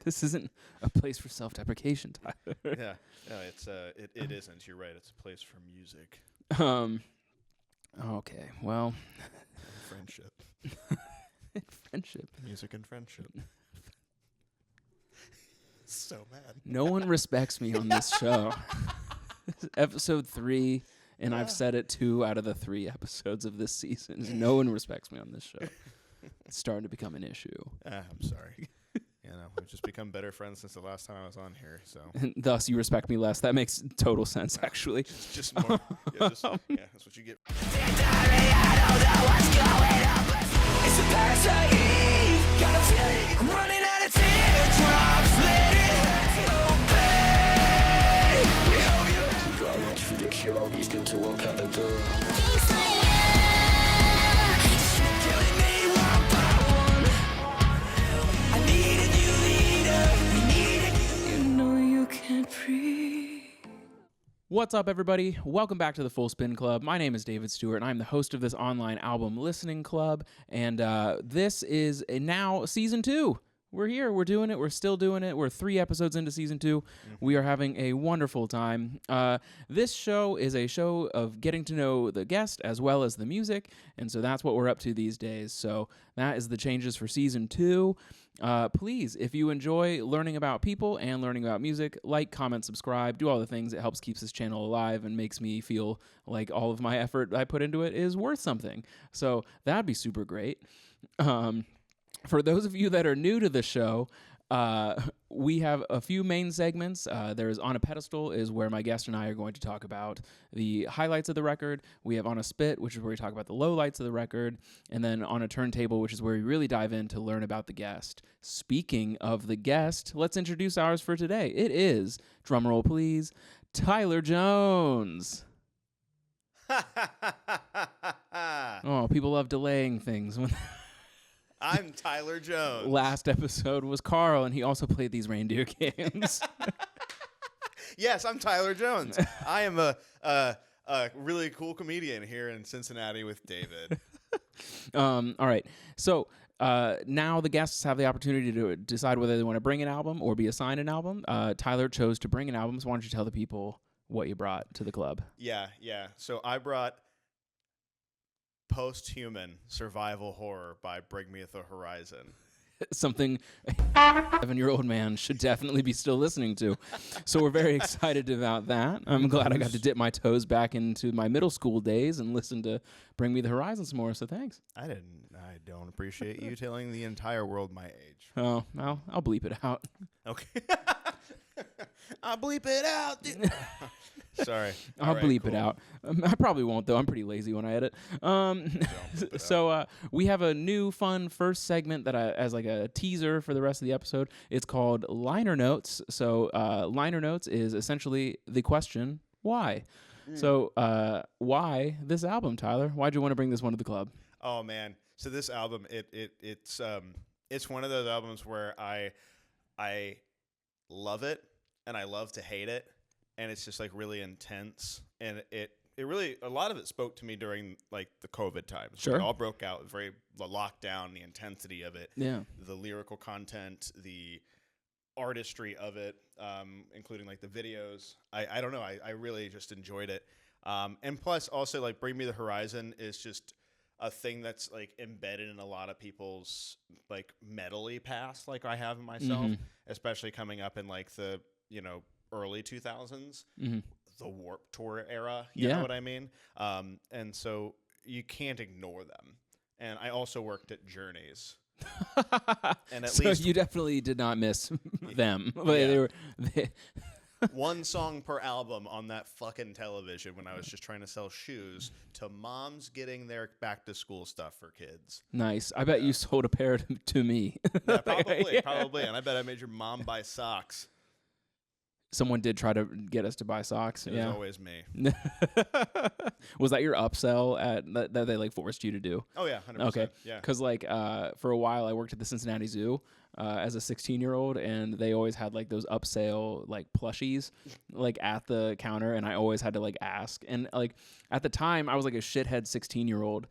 This isn't a place for self-deprecation, Tyler. Yeah, no, it isn't. You're right. It's a place for music. Okay, well. Friendship. Friendship. Music and friendship. So mad. No one respects me on this show. This is episode 3, and I've said it 2 out of the 3 episodes of this season. No one respects me on this show. It's starting to become an issue. I'm sorry. We've just become better friends since the last time I was on here. So, And thus, you respect me less. That makes total sense, actually. just more. That's what you get. It's a parasite, gotta feel it. I'm running out of teardrops, let it open. You got much for the cure, you still to walk out the door. Killing me one by one. I needed you, leader. We needed you. You know you can't breathe. What's up, everybody? Welcome back to the Full Spin Club. My name is David Stewart, and I'm the host of this online album listening club. And this is now season 2. We're here. We're doing it. We're still doing it. We're 3 episodes into season 2. We are having a wonderful time. This show is a show of getting to know the guest as well as the music, and so that's what we're up to these days. So that is the changes for season 2. Please, if you enjoy learning about people and learning about music, like, comment, subscribe, do all the things. It helps keeps this channel alive and makes me feel like all of my effort I put into it is worth something. So that'd be super great. For those of you that are new to the show, we have a few main segments. There's On a Pedestal is where my guest and I are going to talk about the highlights of the record. We have On a Spit, which is where we talk about the lowlights of the record. And then On a Turntable, which is where we really dive in to learn about the guest. Speaking of the guest, let's introduce ours for today. It is, drumroll please, Tyler Jones. Oh, people love delaying things when... I'm Tyler Jones. Last episode was Carl, and he also played these reindeer games. Yes, I'm Tyler Jones. I am a really cool comedian here in Cincinnati with David. All right. So now the guests have the opportunity to decide whether they want to bring an album or be assigned an album. Tyler chose to bring an album, so why don't you tell the people what you brought to the club? Yeah. So I brought Post-Human Survival Horror by Bring Me the Horizon. Something a 7-year-old man should definitely be still listening to. So we're very excited about that. I'm glad I got to dip my toes back into my middle school days and listen to Bring Me the Horizon some more, so thanks. I don't appreciate you telling the entire world my age. Oh, well, I'll bleep it out. Okay. I'll bleep it out, dude. Sorry. I'll bleep it out. I probably won't, though. I'm pretty lazy when I edit. So we have a new fun first segment that as like a teaser for the rest of the episode. It's called Liner Notes. So Liner Notes is essentially the question, why? So why this album, Tyler? Why'd you want to bring this one to the club? Oh, man. So this album, it's one of those albums where I love it and I love to hate it. And it's just like really intense, and it really, a lot of it spoke to me during like the COVID times. Sure, it all broke out. The lockdown, the intensity of it, the lyrical content, the artistry of it, including like the videos. I don't know. I really just enjoyed it, and plus also like Bring Me the Horizon is just a thing that's like embedded in a lot of people's like metal-y past, like I have in myself, especially coming up in like the early 2000s, the Warped Tour era, you know what I mean? And so you can't ignore them. And I also worked at Journeys. And at least you definitely did not miss them. Yeah. They one song per album on that fucking television when I was just trying to sell shoes to moms getting their back to school stuff for kids. Nice. I bet you sold a pair to me. Yeah, probably. And I bet I made your mom buy socks. Someone did try to get us to buy socks. It was always me. Was that your upsell that they like forced you to do? Oh yeah, 100%. Okay. Yeah. Because like for a while I worked at the Cincinnati Zoo as a 16-year-old, and they always had like those upsell like plushies like at the counter, and I always had to like ask. And like at the time I was like a shithead 16-year-old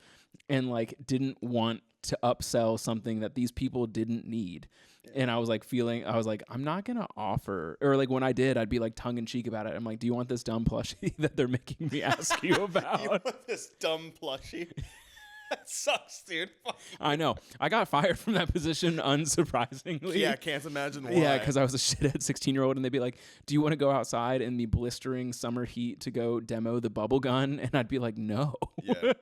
and like didn't want to upsell something that these people didn't need. And I was like I'm not going to offer, or like when I did, I'd be like tongue in cheek about it. I'm like, do you want this dumb plushie that they're making me ask you about? You want this dumb plushie? That sucks, dude. I know. I got fired from that position, unsurprisingly. Yeah, can't imagine why. Yeah, because I was a shithead 16-year-old, and they'd be like, do you want to go outside in the blistering summer heat to go demo the bubble gun? And I'd be like, no. Yeah.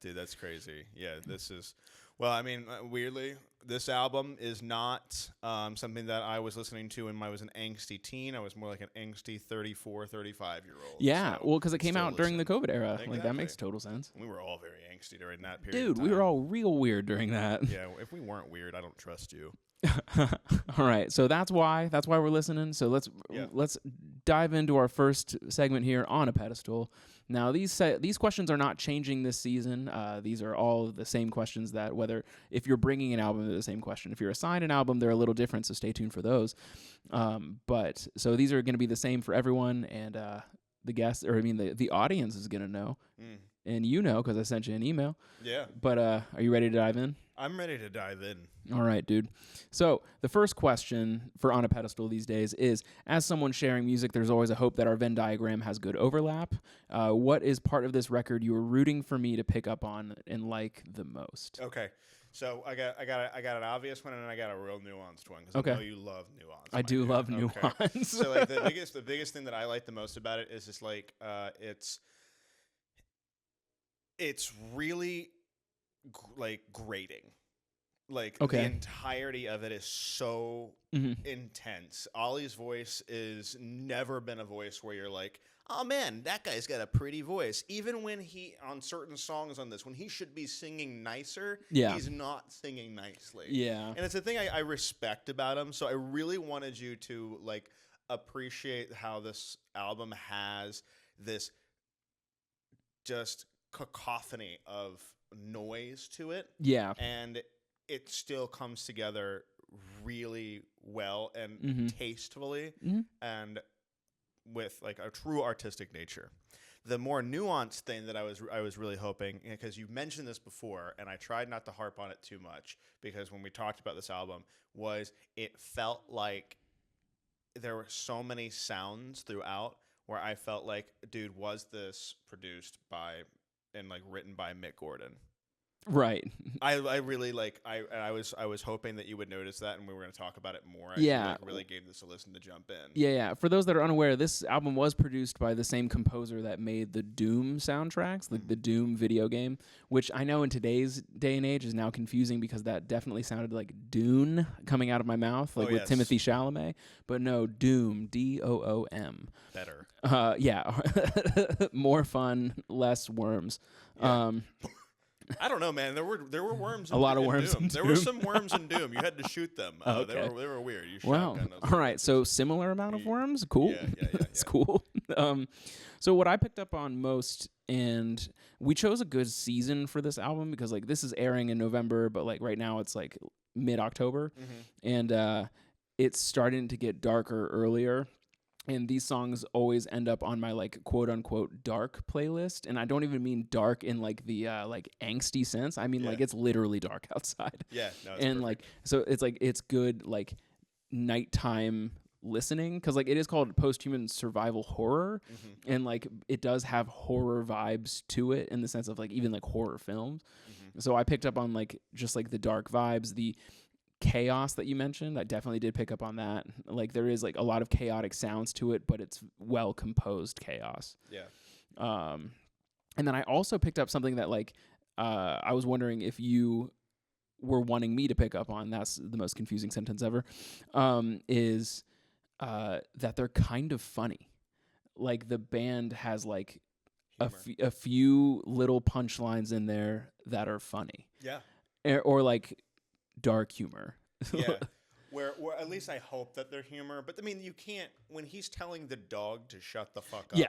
Dude, that's crazy. Yeah, this is... Well, I mean, weirdly, this album is not something that I was listening to when I was an angsty teen. I was more like an angsty 34, 35-year-old. Yeah, so well, because it came out during the COVID era. Exactly. Like, that makes total sense. We were all very angsty during that period. Dude, we were all real weird during that. Yeah, if we weren't weird, I don't trust you. All right, so that's why we're listening. So let's dive into our first segment here on A Pedestal. Now these questions are not changing this season. These are all the same questions that whether if you're bringing an album, they're the same question. If you're assigned an album, they're a little different. So stay tuned for those. But so these are going to be the same for everyone, and the guests, or I mean the audience is going to know, and you know because I sent you an email. Yeah. But are you ready to dive in? I'm ready to dive in. All right, dude. So the first question for On a Pedestal these days is, as someone sharing music, there's always a hope that our Venn diagram has good overlap. What is part of this record you were rooting for me to pick up on and like the most? Okay. So I got an obvious one and I got a real nuanced one because I know you love nuance. I do love nuance. So like the biggest thing that I like the most about it is just like it's really like grating. Like the entirety of it is so intense. Ollie's voice is never been a voice where you're like, oh man, that guy's got a pretty voice. Even when he, on certain songs on this, when he should be singing nicer, he's not singing nicely. Yeah. And it's a thing I respect about him. So I really wanted you to like appreciate how this album has this just cacophony of noise to it. Yeah. And it still comes together really well and tastefully and with like a true artistic nature. The more nuanced thing that I was really hoping, because you mentioned this before and I tried not to harp on it too much because when we talked about this album, was it felt like there were so many sounds throughout where I felt like, dude, was this produced by and like written by Mick Gordon? Right. I really like I was hoping that you would notice that and we were going to talk about it more. I really gave this a listen to jump in. Yeah. For those that are unaware, this album was produced by the same composer that made the Doom soundtracks, the Doom video game, which I know in today's day and age is now confusing because that definitely sounded like Dune coming out of my mouth, like with Timothy Chalamet. But no, Doom, D-O-O-M. Better. Yeah. More fun, less worms. Yeah. I don't know, man. There were worms. A lot of worms. There were some worms in Doom. You had to shoot them. Okay. They were weird. You wow. All right. So similar amount of worms. Cool. Yeah. That's cool. So what I picked up on most, and we chose a good season for this album because like this is airing in November, but like right now it's like mid-October, and it's starting to get darker earlier. And these songs always end up on my like quote unquote dark playlist. And I don't even mean dark in like the like angsty sense. I mean like it's literally dark outside. Yeah. No, it's and perfect. like so it's like it's good like nighttime listening because like it is called post-human survival horror, and like it does have horror vibes to it in the sense of like even like horror films. So I picked up on like just like the dark vibes, the chaos that you mentioned. I definitely did pick up on that. Like there is like a lot of chaotic sounds to it, but it's well composed chaos. Yeah. And then I also picked up something that like I was wondering if you were wanting me to pick up on. That's the most confusing sentence ever. Is that they're kind of funny. Like the band has like a few little punchlines in there that are funny. Yeah. Or like dark humor. Yeah. Where at least I hope that they're humor. But I mean, you can't, when he's telling the dog to shut the fuck up. Yeah.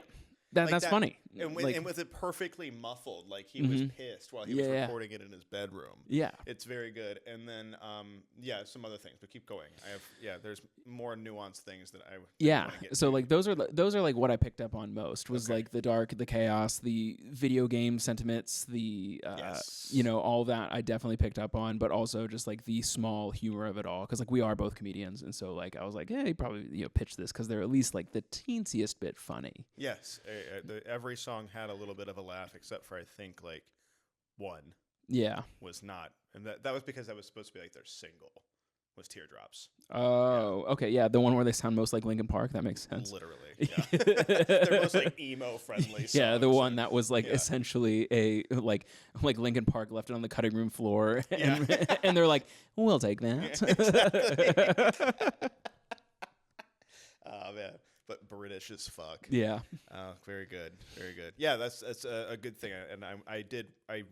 That's funny. And with it perfectly muffled, like he was pissed while he was recording it in his bedroom. Yeah. It's very good. And then, some other things, but keep going. There's more nuanced things that I yeah. So like those are like what I picked up on most was like the dark, the chaos, the video game sentiments, the all that I definitely picked up on, but also just like the small humor of it all, because like we are both comedians, and so like I was like, hey, probably pitch this because they're at least like the teensiest bit funny. Yes, every song had a little bit of a laugh, except for I think like one. Yeah, was not, and that was because that was supposed to be like their single, was Teardrops. Oh, okay, yeah, the one where they sound most like Linkin Park. That makes sense. Literally, yeah. They're most like emo friendly. Yeah, the one that was like essentially a like Linkin Park left it on the cutting room floor, and, and they're like, we'll take that. Exactly. Oh man. But British as fuck. Yeah. Very good. Very good. Yeah, that's a good thing. And I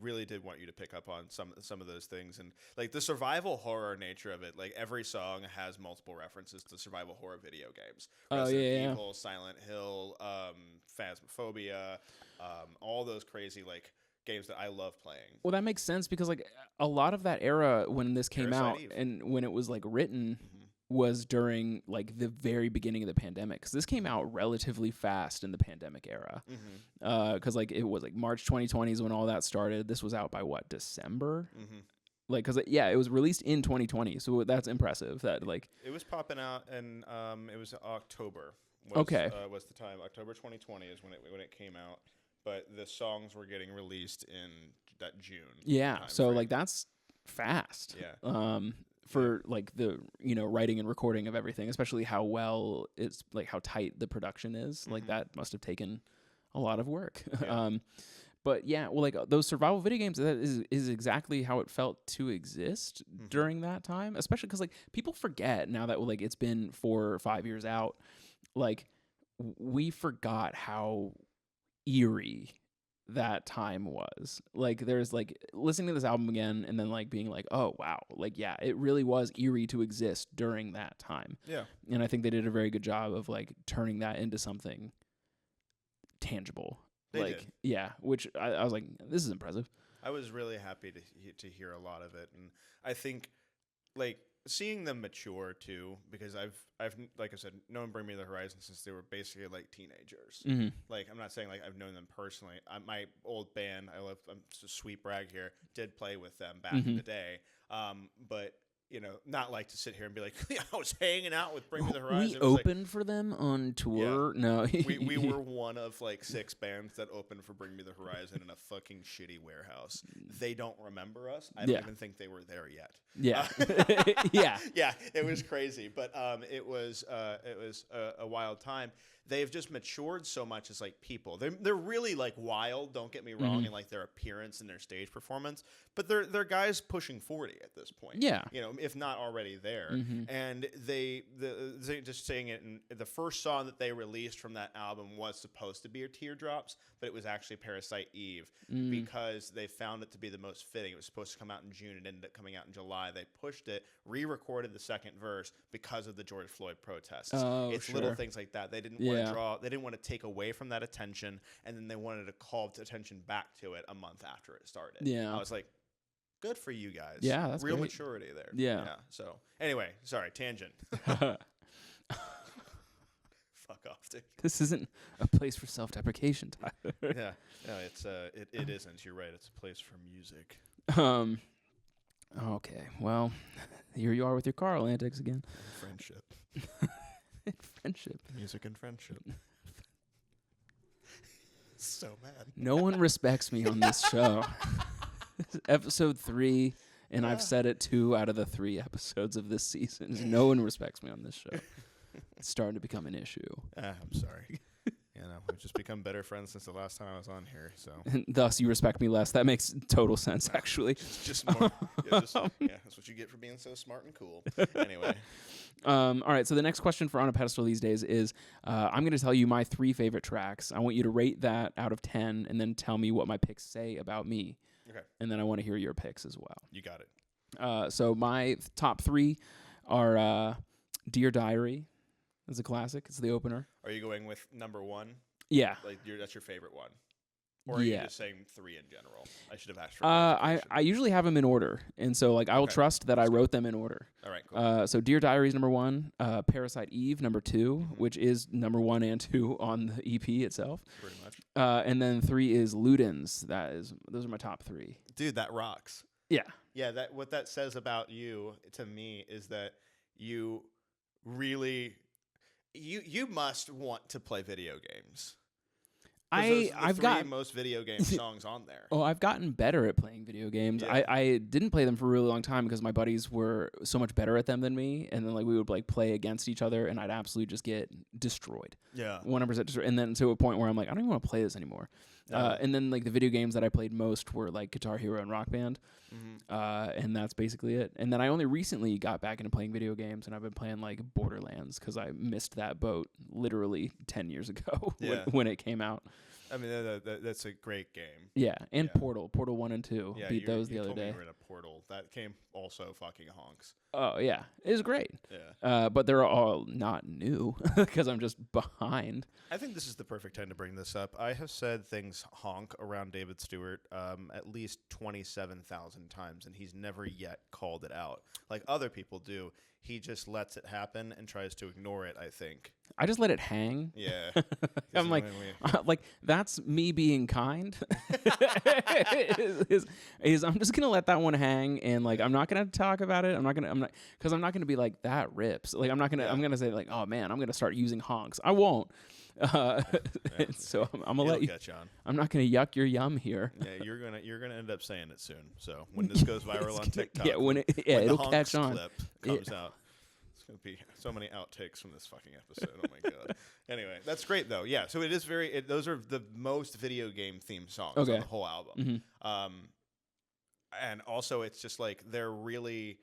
really did want you to pick up on some of those things, and like the survival horror nature of it. Like every song has multiple references to survival horror video games. Resident Evil, Silent Hill, Phasmophobia, all those crazy like games that I love playing. Well, that makes sense because like a lot of that era when this came out and when it was like written. Was during like the very beginning of the pandemic, because this came out relatively fast in the pandemic era. Because like it was like March 2020 is when all that started. This was out by what, December? Like, because it was released in 2020, so that's impressive. That like it was popping out, and it was October. Was the time October 2020 is when it came out, but the songs were getting released in that June. Yeah, so like that's fast. Yeah. For like the writing and recording of everything, especially how well it's like how tight the production is, like that must have taken a lot of work. Yeah. But yeah, well, like those survival video games, that is exactly how it felt to exist during that time, especially because like people forget now that like it's been 4 or 5 years out, like we forgot how eerie that time was. Like there's like listening to this album again and then like being like, oh wow, like yeah, it really was eerie to exist during that time. Yeah. And I think they did a very good job of like turning that into something tangible. They like did. Yeah, which I was like, this is impressive. I was really happy to hear a lot of it, and I think like seeing them mature too, because I've like I said, known Bring Me the Horizon since they were basically like teenagers. Like I'm not saying like I've known them personally. My old band, I'm just sweet brag here, did play with them back in the day. But not like to sit here and be like, yeah, I was hanging out with Bring Me the Horizon. We opened for them on tour. Yeah. No, we were one of like 6 bands that opened for Bring Me the Horizon in a fucking shitty warehouse. They don't remember us. I don't even think they were there yet. Yeah, yeah. It was crazy, but it was a wild time. They've just matured so much as like people. They're really like wild. Don't get me wrong in like their appearance and their stage performance, but they're guys pushing 40 at this point. Yeah, if not already there. And they just saying it. In the first song that they released from that album was supposed to be Teardrops, but it was actually Parasite Eve because they found it to be the most fitting. It was supposed to come out in June. It ended up coming out in July. They pushed it, re-recorded the second verse because of the George Floyd protests. It's little things like that. They didn't want to draw. They didn't want to take away from that attention, and then they wanted to call attention back to it a month after it started. Yeah, I was like, good for you guys. Yeah, that's real great. maturity there. Yeah. So anyway, sorry, tangent. Fuck off, dude. This isn't a place for self-deprecation, Tyler. Yeah, no, it isn't. You're right. It's a place for music. Okay, well, here you are with your Carl antics again. Friendship. Friendship. Music and friendship. So mad. No one respects me on this show. This is episode 3, and I've said it 2 out of the 3 episodes of this season. No one respects me on this show. It's starting to become an issue. I'm sorry. We've just become better friends since the last time I was on here. So, and thus you respect me less. That makes total sense, actually. Just more. That's what you get for being so smart and cool. Anyway. All right. So the next question for On a Pedestal these days is, I'm going to tell you my 3 favorite tracks. I want you to rate that out of 10, and then tell me what my picks say about me. Okay. And then I want to hear your picks as well. You got it. So my top 3 are Dear Diary. It's a classic. It's the opener. Are you going with number 1? Yeah. Like that's your favorite one. Or are you just saying 3 in general? I should have asked for I usually have them in order, and so like I will trust that I wrote them in order. All right, cool. So Dear Diary is number 1, Parasite Eve number 2, which is number 1 and 2 on the EP itself. Pretty much. And then 3 is Ludens. Those are my top 3. Dude, that rocks. Yeah. Yeah, what that says about you to me is that you really you must want to play video games. I've got most video game songs on there. Oh, I've gotten better at playing video games. Yeah. I didn't play them for a really long time because my buddies were so much better at them than me, and then like we would like play against each other, and I'd absolutely just get destroyed. Yeah, 100% destroyed. And then to a point where I'm like, I don't even want to play this anymore. And then like the video games that I played most were like Guitar Hero and Rock Band, and that's basically it. And then I only recently got back into playing video games, and I've been playing like Borderlands because I missed that boat literally 10 years ago when it came out. I mean, that's a great game. Yeah, and Portal 1 and 2. Yeah, beat those the other day. You were in a Portal. That game also fucking honks. Oh, yeah. It was great. Yeah. But they're all not new because I'm just behind. I think this is the perfect time to bring this up. I have said things honk around David Stewart at least 27,000 times, and he's never yet called it out. Like other people do. He just lets it happen and tries to ignore it, I think. I just let it hang. Yeah. I'm like that's me being kind. is I'm just gonna let that one hang, and like I'm not gonna talk about it. I'm not gonna be like that rips. Like I'm gonna say like, oh man, I'm gonna start using honks. I won't. So I'm gonna let you. Catch on. I'm not gonna yuck your yum here. Yeah, you're gonna end up saying it soon. So when this goes viral on TikTok, when it'll catch on. Clip comes out. It's gonna be so many outtakes from this fucking episode. Oh my god. Anyway, that's great though. Yeah, so it is those are the most video game themed songs on the whole album. And also it's just like they're really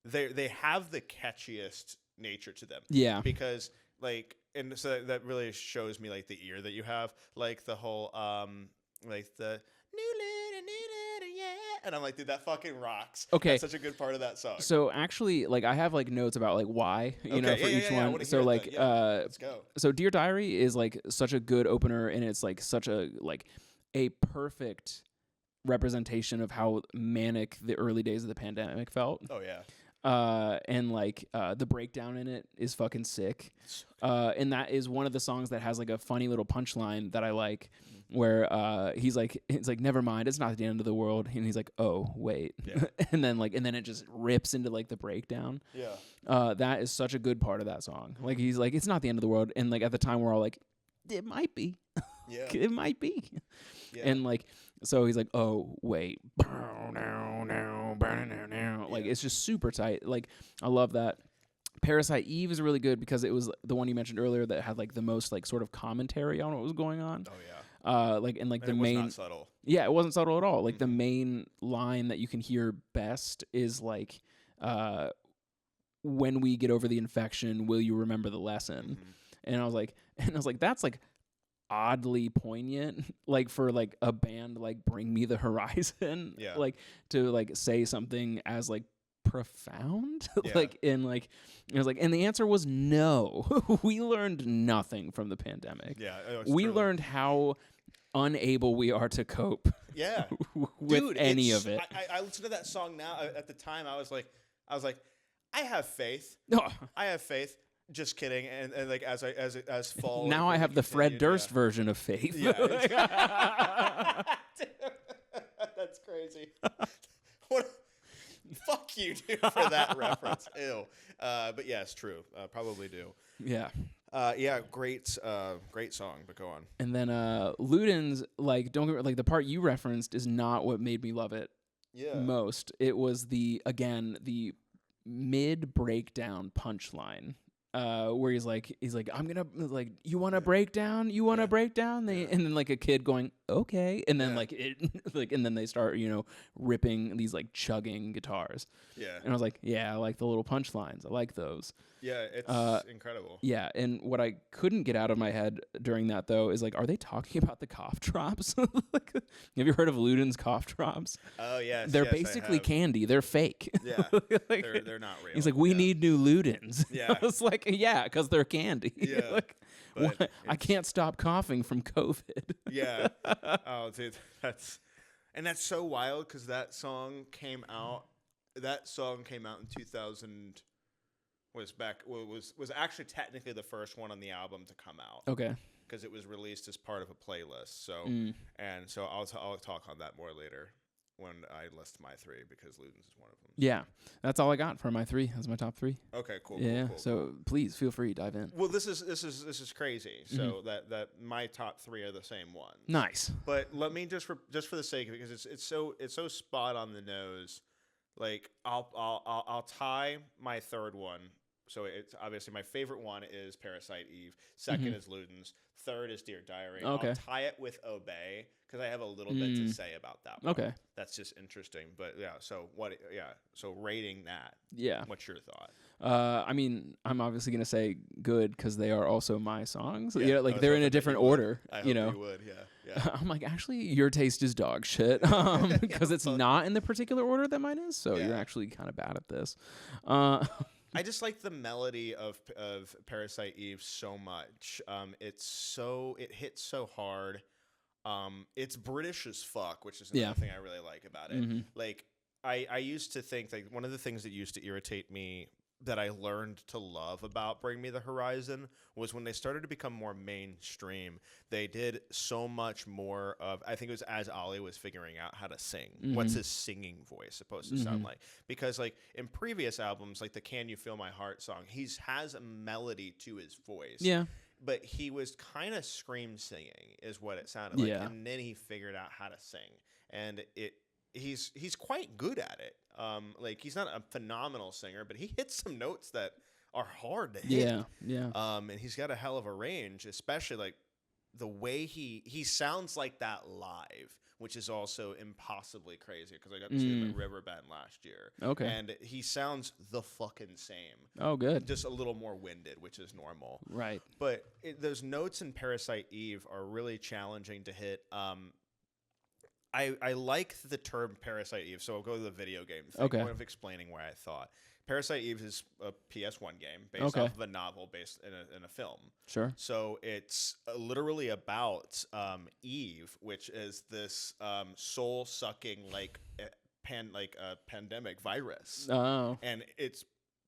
they have the catchiest nature to them. Yeah, because like. And so that really shows me like the ear that you have, like the whole, like the and I'm like, dude, that fucking rocks. Okay, that's such a good part of that song. So actually, like, I have like notes about like why know for each one. So like, let's go. So Dear Diary is like such a good opener, and it's like such a perfect representation of how manic the early days of the pandemic felt. Oh yeah. And like the breakdown in it is fucking sick. And that is one of the songs that has like a funny little punchline that I like, where it's like never mind, it's not the end of the world, and he's like, oh wait, and then it just rips into like the breakdown. That is such a good part of that song. Like he's like, it's not the end of the world, and like at the time we're all like, it might be. It might be. And like, so he's like, oh wait, like it's just super tight. Like I love that. Parasite Eve is really good because it was the one you mentioned earlier that had like the most like sort of commentary on what was going on. Oh yeah. And the main. It was not subtle. Yeah, it wasn't subtle at all. Like the main line that you can hear best is like, when we get over the infection, will you remember the lesson? And I was like, that's like oddly poignant, like for like a band like Bring Me the Horizon, like to like say something as like profound. Like, and like it was like, and the answer was no. We learned nothing from the pandemic. We learned how unable we are to cope with any of it. I listen to that song now. At the time I was like I have faith. I have faith. Just kidding, and like as fall. Now I have the Fred Durst version of faith. That's crazy. Fuck you, dude, for that reference. Ew. But yeah, it's true. Probably do. Yeah. Great song. But go on. And then Ludens, like, don't get like the part you referenced is not what made me love it. Most. It was the mid breakdown punchline. Where he's like, I'm gonna like, you want to break down? You want to break down? And then like a kid going, okay, and then like it, like, and then they start, ripping these like chugging guitars. And I was like, I like the little punchlines. I like those. It's incredible. And what I couldn't get out of my head during that though is like, are they talking about the cough drops? Like, have you heard of Ludens cough drops? Oh yes, they're basically candy. They're fake. Like, they're not real. He's like, we need new Ludens. I was like, because they're candy. Like, But I can't stop coughing from COVID. Yeah. Oh, dude, that's so wild because that song came out. That song came out in 2000. Was actually technically the first one on the album to come out. Okay. Because it was released as part of a playlist. So I'll talk on that more later when I list my 3 because Ludens is one of them. Yeah, that's all I got for my 3. That's my top 3. Okay, cool. Yeah. Cool, so please feel free to dive in. Well, this is crazy. So that my top 3 are the same ones. Nice. But let me just for the sake of it, because it's so spot on the nose. Like I'll tie my third one. So it's obviously my favorite one is Parasite Eve. Second is Ludens. Third is Dear Diary. Okay. I'll tie it with Obey because I have a little bit to say about that one. Okay. That's just interesting. But yeah, so what? Yeah, so rating that. Yeah. What's your thought? I mean, I'm obviously gonna say good because they are also my songs. Yeah, You know, like they're in a different order. I hope you know, you would. Yeah. I'm like, actually, your taste is dog shit because it's not in the particular order that mine is. So you're actually kind of bad at this. I just like the melody of Parasite Eve so much. It hits so hard. It's British as fuck, which is another thing I really like about it. Like I used to think like one of the things that used to irritate me that I learned to love about Bring Me the Horizon was when they started to become more mainstream. They did so much more of, I think it was as Ollie was figuring out how to sing. What's his singing voice supposed to sound like? Because like in previous albums, like the Can You Feel My Heart song, has a melody to his voice. Yeah. But he was kind of scream singing is what it sounded like. Yeah. And then he figured out how to sing. And he's quite good at it. Like he's not a phenomenal singer, but he hits some notes that are hard to hit. Yeah. And he's got a hell of a range, especially like the way he sounds like that live, which is also impossibly crazy because I got to see him at Riverbend last year. Okay. And he sounds the fucking same. Oh, good. Just a little more winded, which is normal. Right. But those notes in Parasite Eve are really challenging to hit. I like the term Parasite Eve, so I'll go to the video game thing. Okay. Point of explaining why I thought. Parasite Eve is a PS1 game based off of a novel based in a film. Sure. So it's literally about Eve, which is this soul-sucking pandemic virus. Oh. And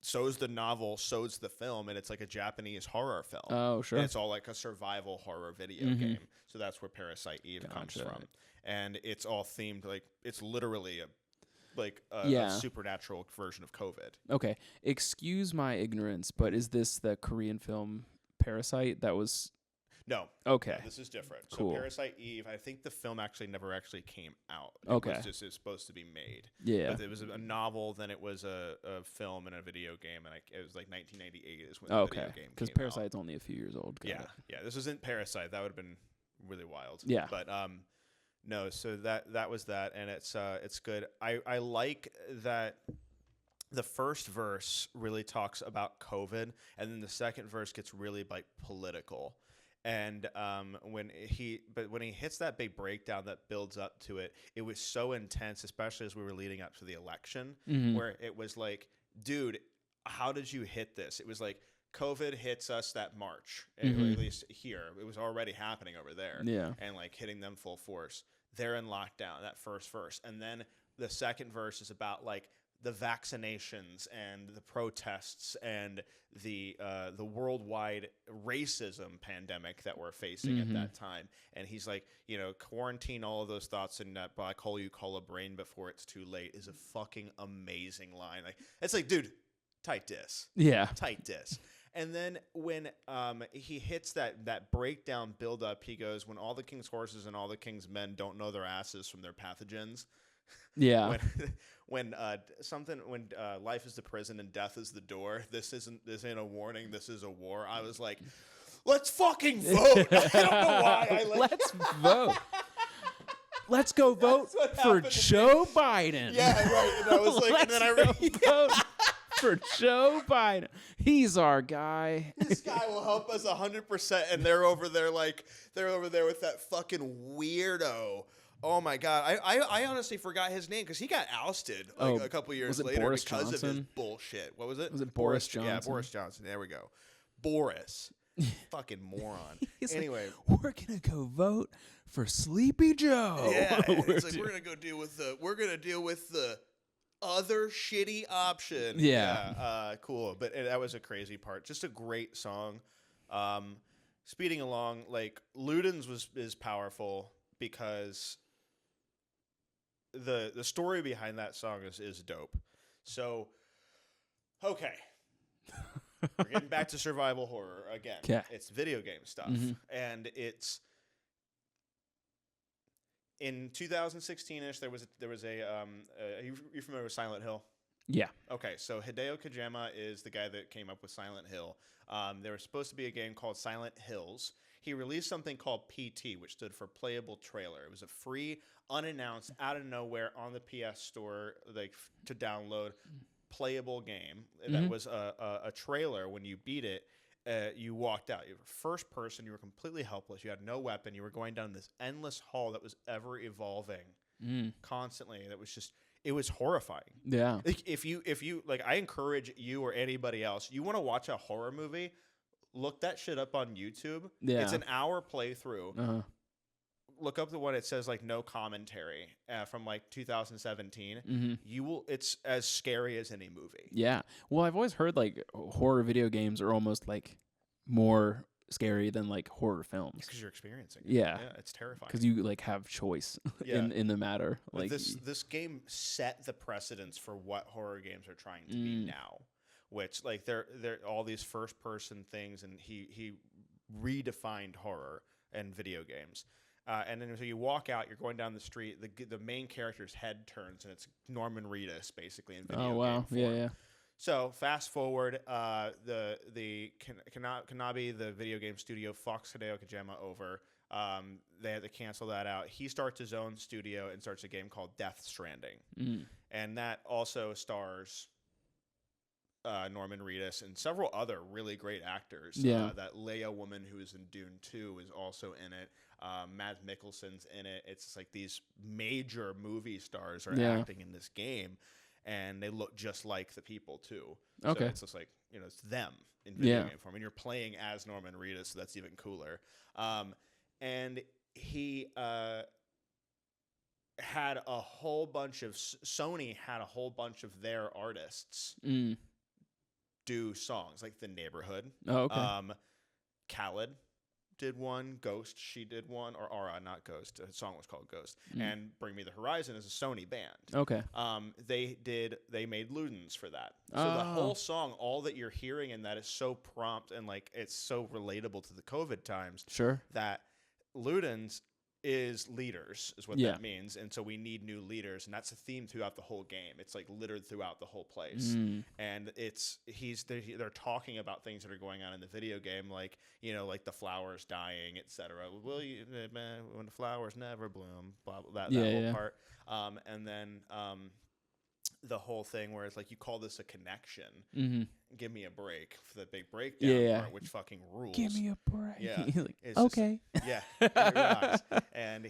so's the novel, so's the film, and it's like a Japanese horror film. Oh, sure. And it's all like a survival horror video game. So that's where Parasite Eve comes from. And it's all themed like it's literally a supernatural version of COVID. Okay. Excuse my ignorance, but is this the Korean film Parasite that was... No. Okay. No, this is different. Cool. So Parasite Eve, I think the film never came out. Okay. It's supposed to be made. Yeah. But it was a novel, then it was a film and a video game, and it was like 1998 is when the video game came out. Because Parasite's only a few years old. Yeah. This isn't Parasite. That would have been really wild. Yeah. But no, so that was that, and it's good. I like that the first verse really talks about COVID, and then the second verse gets really like political. And when he hits that big breakdown that builds up to it, it was so intense, especially as we were leading up to the election, where it was like, dude, how did you hit this? It was like COVID hits us that March, or at least here. It was already happening over there, and like hitting them full force. They're in lockdown, that first verse. And then the second verse is about like the vaccinations and the protests and the worldwide racism pandemic that we're facing at that time. And he's like, quarantine all of those thoughts in that black hole you call a brain before it's too late is a fucking amazing line. Like, it's like, dude, tight diss. Yeah. Tight diss. And then when he hits that breakdown buildup, he goes, when all the king's horses and all the king's men don't know their asses from their pathogens. Yeah. when life is the prison and death is the door, this ain't a warning, this is a war. I was like, let's fucking vote. I don't know why. Let's vote. Let's go vote for Joe Biden. Yeah, right. And I was like, and then I vote for Joe Biden. He's our guy. This guy will help us 100%. And they're over there with that fucking weirdo. Oh my God. I honestly forgot his name because he got ousted a couple years later Boris because Johnson? of his bullshit. What was it? Was it Boris Johnson? Yeah, Boris Johnson. There we go. Boris. Fucking moron. He's anyway, like, we're gonna go vote for Sleepy Joe. Yeah, it's like we're gonna deal with the other shitty option. Yeah. Cool. But that was a crazy part. Just a great song. Speeding along, like Ludens is powerful because the story behind that song is dope. So, okay. We're getting back to survival horror again. Okay. It's video game stuff. And it's in 2016ish there was a you familiar with Silent Hill? Yeah. Okay, so Hideo Kojima is the guy that came up with Silent Hill. There was supposed to be a game called Silent Hills. He released something called PT, which stood for Playable Trailer. It was a free, unannounced, out of nowhere on the PS Store, like to download playable game. That was a trailer. When you beat it, you walked out. You were first person. You were completely helpless. You had no weapon. You were going down this endless hall that was ever evolving constantly. That was just. It was horrifying. Yeah. Like if you like, I encourage you or anybody else, you want to watch a horror movie, look that shit up on YouTube. Yeah. It's an hour playthrough. Look up the one it says like no commentary from like 2017. You will. It's as scary as any movie. Yeah. Well, I've always heard like horror video games are almost like more scary than like horror films because you're experiencing it. Yeah, it's terrifying because you like have choice in the matter. Like this game set the precedence for what horror games are trying to be now, which like they're all these first person things, and he redefined horror and video games. And then so you walk out, you're going down the street, the main character's head turns, and it's Norman Reedus basically in video game form. Yeah. So fast forward, the Konami, the video game studio, fucks Hideo Kojima over. They had to cancel that out. He starts his own studio and starts a game called Death Stranding, and that also stars Norman Reedus and several other really great actors. Yeah. That Leia woman who is in Dune 2 is also in it. Mads Mikkelsen's in it. It's just like these major movie stars are acting in this game. And they look just like the people too. Okay. So it's just like, it's them in video game form. And you're playing as Norman Reedus, so that's even cooler. And he had a whole bunch of Sony had a whole bunch of their artists do songs like The Neighborhood. Oh, okay. Khaled did one, Ghost, she did one, or Aura, not Ghost. The song was called Ghost. And Bring Me the Horizon is a Sony band. Okay. They made Ludens for that. So the whole song, all that you're hearing in that is so prompt and like it's so relatable to the COVID times. Sure. That Ludens is leaders, is what that means. And so we need new leaders, and that's a theme throughout the whole game. It's like littered throughout the whole place. And they're talking about things that are going on in the video game, like like the flowers dying, etc. Will you when the flowers never bloom, blah blah, that whole part. And then the whole thing where it's like, you call this a connection. Give me a break for the big breakdown part, which fucking rules. Give me a break. Yeah. Like, it's okay. Just, yeah. It rocks. And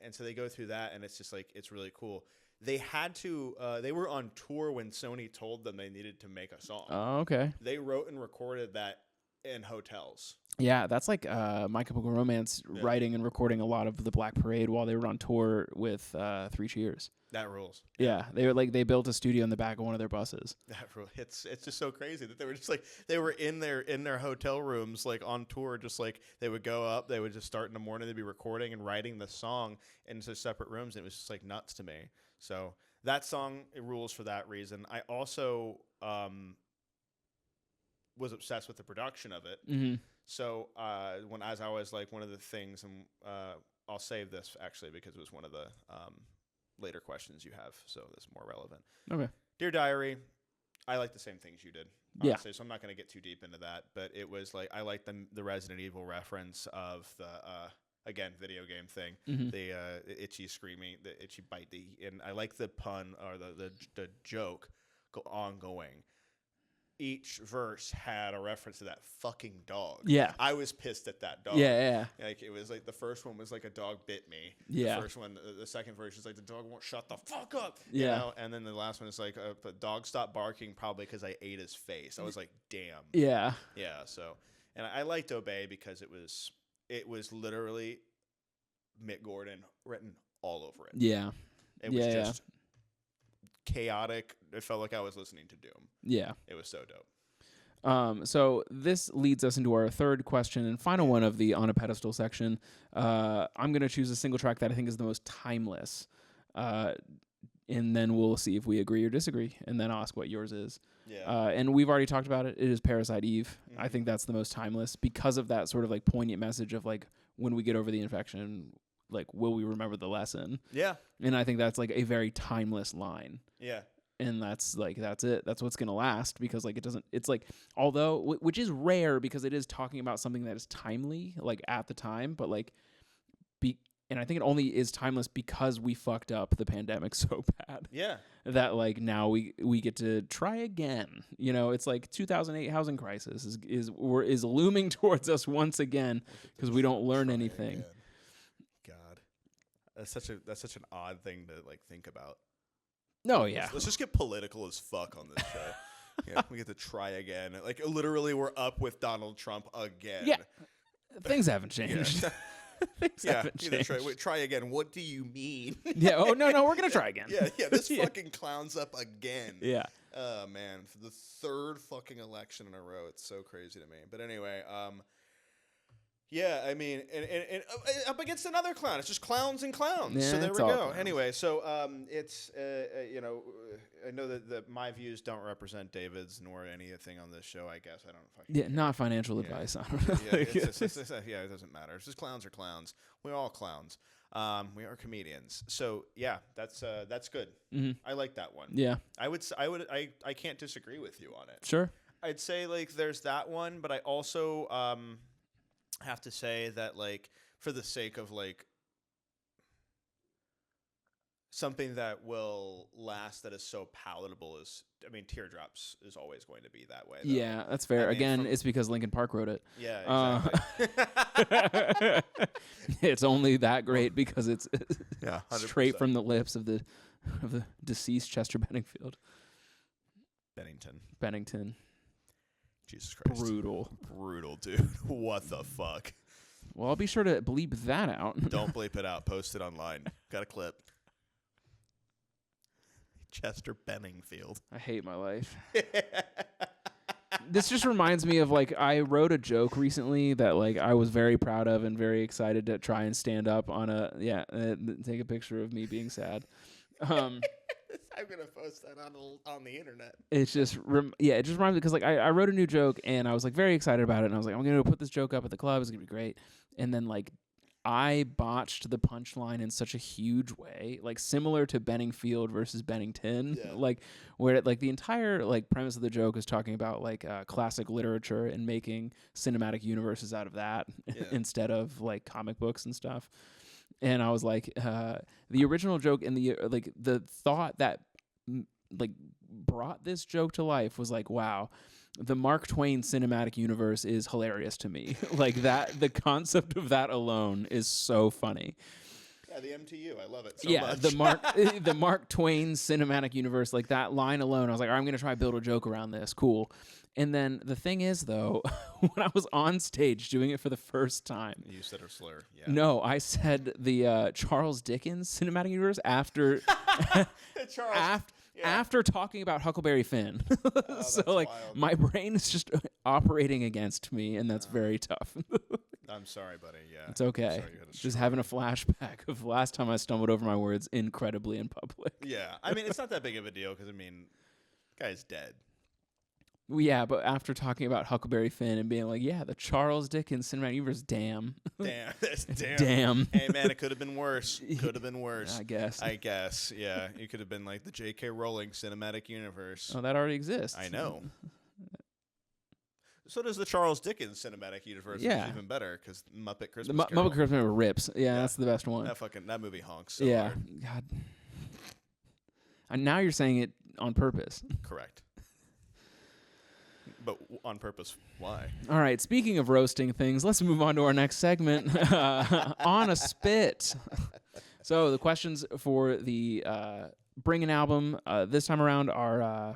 and so they go through that, and it's just like, it's really cool. They had to, they were on tour when Sony told them they needed to make a song. Oh, okay. They wrote and recorded that in hotels. Yeah, that's like My Chemical Romance writing and recording a lot of the Black Parade while they were on tour with Three Cheers. That rules. Yeah, they built a studio in the back of one of their buses. That rules. It's just so crazy that they were just like, they were in their hotel rooms, like on tour, just like they would go up, they would just start in the morning, they'd be recording and writing the song into separate rooms, and it was just like nuts to me. So that song, it rules for that reason. I also was obsessed with the production of it. So as I was like, one of the things, and I'll save this actually because it was one of the later questions you have, so that's more relevant. Okay. Dear Diary, I like the same things you did, honestly, so I'm not going to get too deep into that, but it was like, I like the Resident Evil reference of the again, video game thing, the itchy screaming, the itchy bite, and I like the pun or the joke ongoing. Each verse had a reference to that fucking dog. Yeah. I was pissed at that dog. Yeah. Like, it was like, the first one was like, a dog bit me. Yeah. The first one, the second verse is like, the dog won't shut the fuck up. You know? And then the last one is like, the dog stopped barking probably because I ate his face. I was like, damn. Yeah. Yeah. So, And I liked Obey because it was literally Mick Gordon written all over it. Yeah. It was just chaotic. It felt like I was listening to Doom. Yeah. It was so dope. So this leads us into our third question and final one of the On a Pedestal section. I'm going to choose a single track that I think is the most timeless. And then we'll see if we agree or disagree, and then I'll ask what yours is. Yeah. And we've already talked about it. It is Parasite Eve. Mm-hmm. I think that's the most timeless because of that sort of like poignant message of like, when we get over the infection, like, will we remember the lesson? Yeah. And I think that's like a very timeless line. Yeah. And that's it. That's what's going to last, because like it's like, although, which is rare because it is talking about something that is timely, like at the time, but like, and I think it only is timeless because we fucked up the pandemic so bad. Yeah. That like now we get to try again. You know, it's like 2008 housing crisis is looming towards us once again because we don't learn anything. Again. God, that's such an odd thing to like think about. No, yeah. Let's just get political as fuck on this show. Yeah, we get to try again. Like literally, we're up with Donald Trump again. Yeah, things haven't changed. Yeah. Things haven't changed. Try again. What do you mean? Yeah. Oh no, we're gonna try again. Yeah. This fucking clown's up again. Yeah. Oh man, for the third fucking election in a row, it's so crazy to me. But anyway, yeah, I mean, and up against another clown. It's just clowns and clowns. Yeah, so there we all go. clowns. Anyway, so it's you know, I know that my views don't represent David's nor anything on this show. I guess I don't fucking care. Not financial advice. I don't know. Yeah, it doesn't matter. It's just clowns are clowns. We're all clowns. We are comedians. So yeah, that's good. Mm-hmm. I like that one. Yeah. I can't disagree with you on it. Sure. I'd say like there's that one, but I also have to say that like for the sake of like something that will last that is so palatable is, I mean, Teardrops is always going to be that way. Though. Yeah, that's fair. I mean, it's because Linkin Park wrote it. Yeah, exactly. It's only that great because it's yeah, 100%. Straight from the lips of the deceased Chester Benningfield. Bennington. Jesus Christ. Brutal, dude. What the fuck? Well, I'll be sure to bleep that out. Don't bleep it out. Post it online. Got a clip. Chester Benningfield. I hate my life. This just reminds me of, like, I wrote a joke recently that, like, I was very proud of and very excited to try and stand up on take a picture of me being sad. I'm going to post that on the internet. It's just, it just reminds me, because, like, I wrote a new joke, and I was, like, very excited about it, and I was like, I'm going to put this joke up at the club, it's going to be great. And then, like, I botched the punchline in such a huge way, like, similar to Benningfield versus Bennington, like, where, like, the entire, like, premise of the joke is talking about, like, classic literature and making cinematic universes out of that instead of, like, comic books and stuff. And I was like, the original joke and the thought that like brought this joke to life was like, wow, the Mark Twain cinematic universe is hilarious to me. Like that, the concept of that alone is so funny. Yeah, the MTU, I love it so much. the Mark Twain cinematic universe, like that line alone, I was like, all right, I'm gonna try to build a joke around this. Cool. And then the thing is, though, when I was on stage doing it for the first time, you said a slur. Yeah. No, I said the Charles Dickens cinematic universe after after talking about Huckleberry Finn. So like wild. My brain is just operating against me, and that's very tough. I'm sorry, buddy. Yeah, it's okay. Just having a flashback of last time I stumbled over my words incredibly in public. Yeah, I mean it's not that big of a deal because I mean, guy's dead. Yeah, but after talking about Huckleberry Finn and being like, yeah, the Charles Dickens cinematic universe, damn. Damn. Hey, man, it could have been worse. Could have been worse. I guess. Yeah. You could have been like the J.K. Rowling cinematic universe. Oh, that already exists. I know. So does the Charles Dickens cinematic universe, which is even better because Muppet Christmas Carol. Muppet Christmas Carol rips. Yeah, that's the best one. That movie honks so hard. God. And now you're saying it on purpose. Correct. But on purpose, why? All right, speaking of roasting things, let's move on to our next segment, On a Spit. So the questions for the Bring an Album this time around are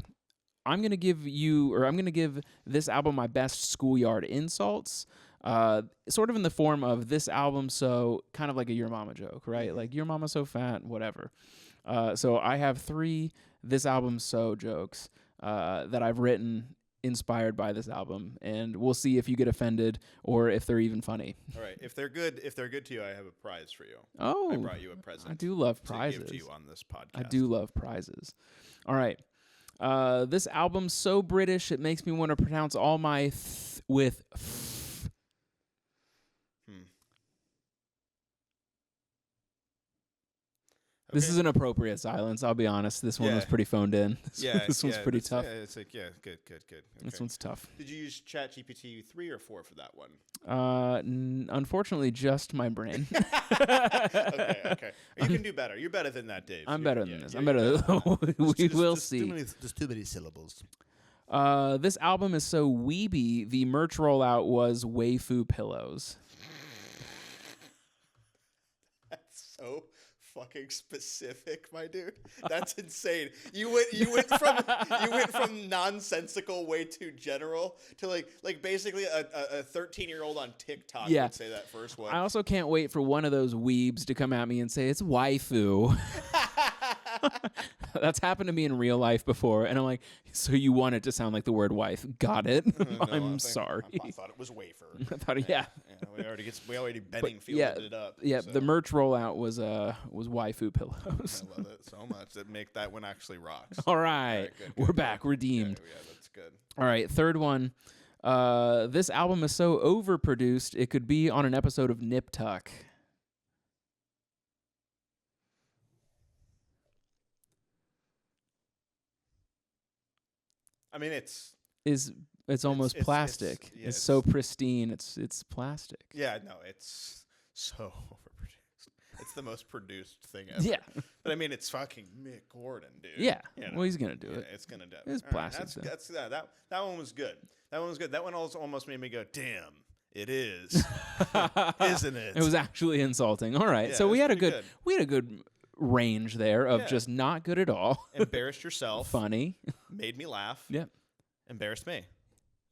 I'm gonna give this album my best schoolyard insults. Sort of in the form of this album, so kind of like a Your Mama joke, right? Like Your Mama so fat, whatever. So I have 3 This Album So jokes that I've written inspired by this album, and we'll see if you get offended or if they're even funny. All right, if they're good to you, I have a prize for you. Oh, I brought you a present. I do love prizes. To give to you on this podcast. I do love prizes. All right. This album's so British, it makes me want to pronounce all my with Okay. This is an appropriate silence, I'll be honest. This one was pretty phoned in. This one's pretty tough. Yeah, it's like, good. Okay. This one's tough. Did you use ChatGPT 3 or 4 for that one? Unfortunately, just my brain. Okay. You can do better. You're better than that, Dave. I'm better than this. I'm better. We will see. There's too many syllables. This album is so weeby, the merch rollout was waifu pillows. That's so fucking specific, my dude. That's insane. You went from nonsensical way too general to like basically a 13-year-old on TikTok would say that first one. I also can't wait for one of those weebs to come at me and say it's waifu. That's happened to me in real life before, and I'm like, so you want it to sound like the word wife? Got it. I'm sorry. I thought it was wafer. I thought we already Benningfielded it up. Yeah, so. The merch rollout was waifu pillows. I love it so much. That make that one actually rocks. All right, good, we're back, redeemed. Yeah, that's good. All right, third one. This album is so overproduced it could be on an episode of Nip Tuck. I mean, it's almost plastic. It's so pristine. It's plastic. Yeah, no, it's so overproduced. It's the most produced thing ever. Yeah, but I mean, it's fucking Mick Gordon, dude. Yeah, well, he's gonna do it. It's gonna do it. It's plastic. Right, that one was good. That one was good. That one also almost made me go, damn. It is, isn't it? It was actually insulting. All right, so we had a good range there of just not good at all. Embarrassed yourself. Funny. Made me laugh. Yep. Embarrassed me.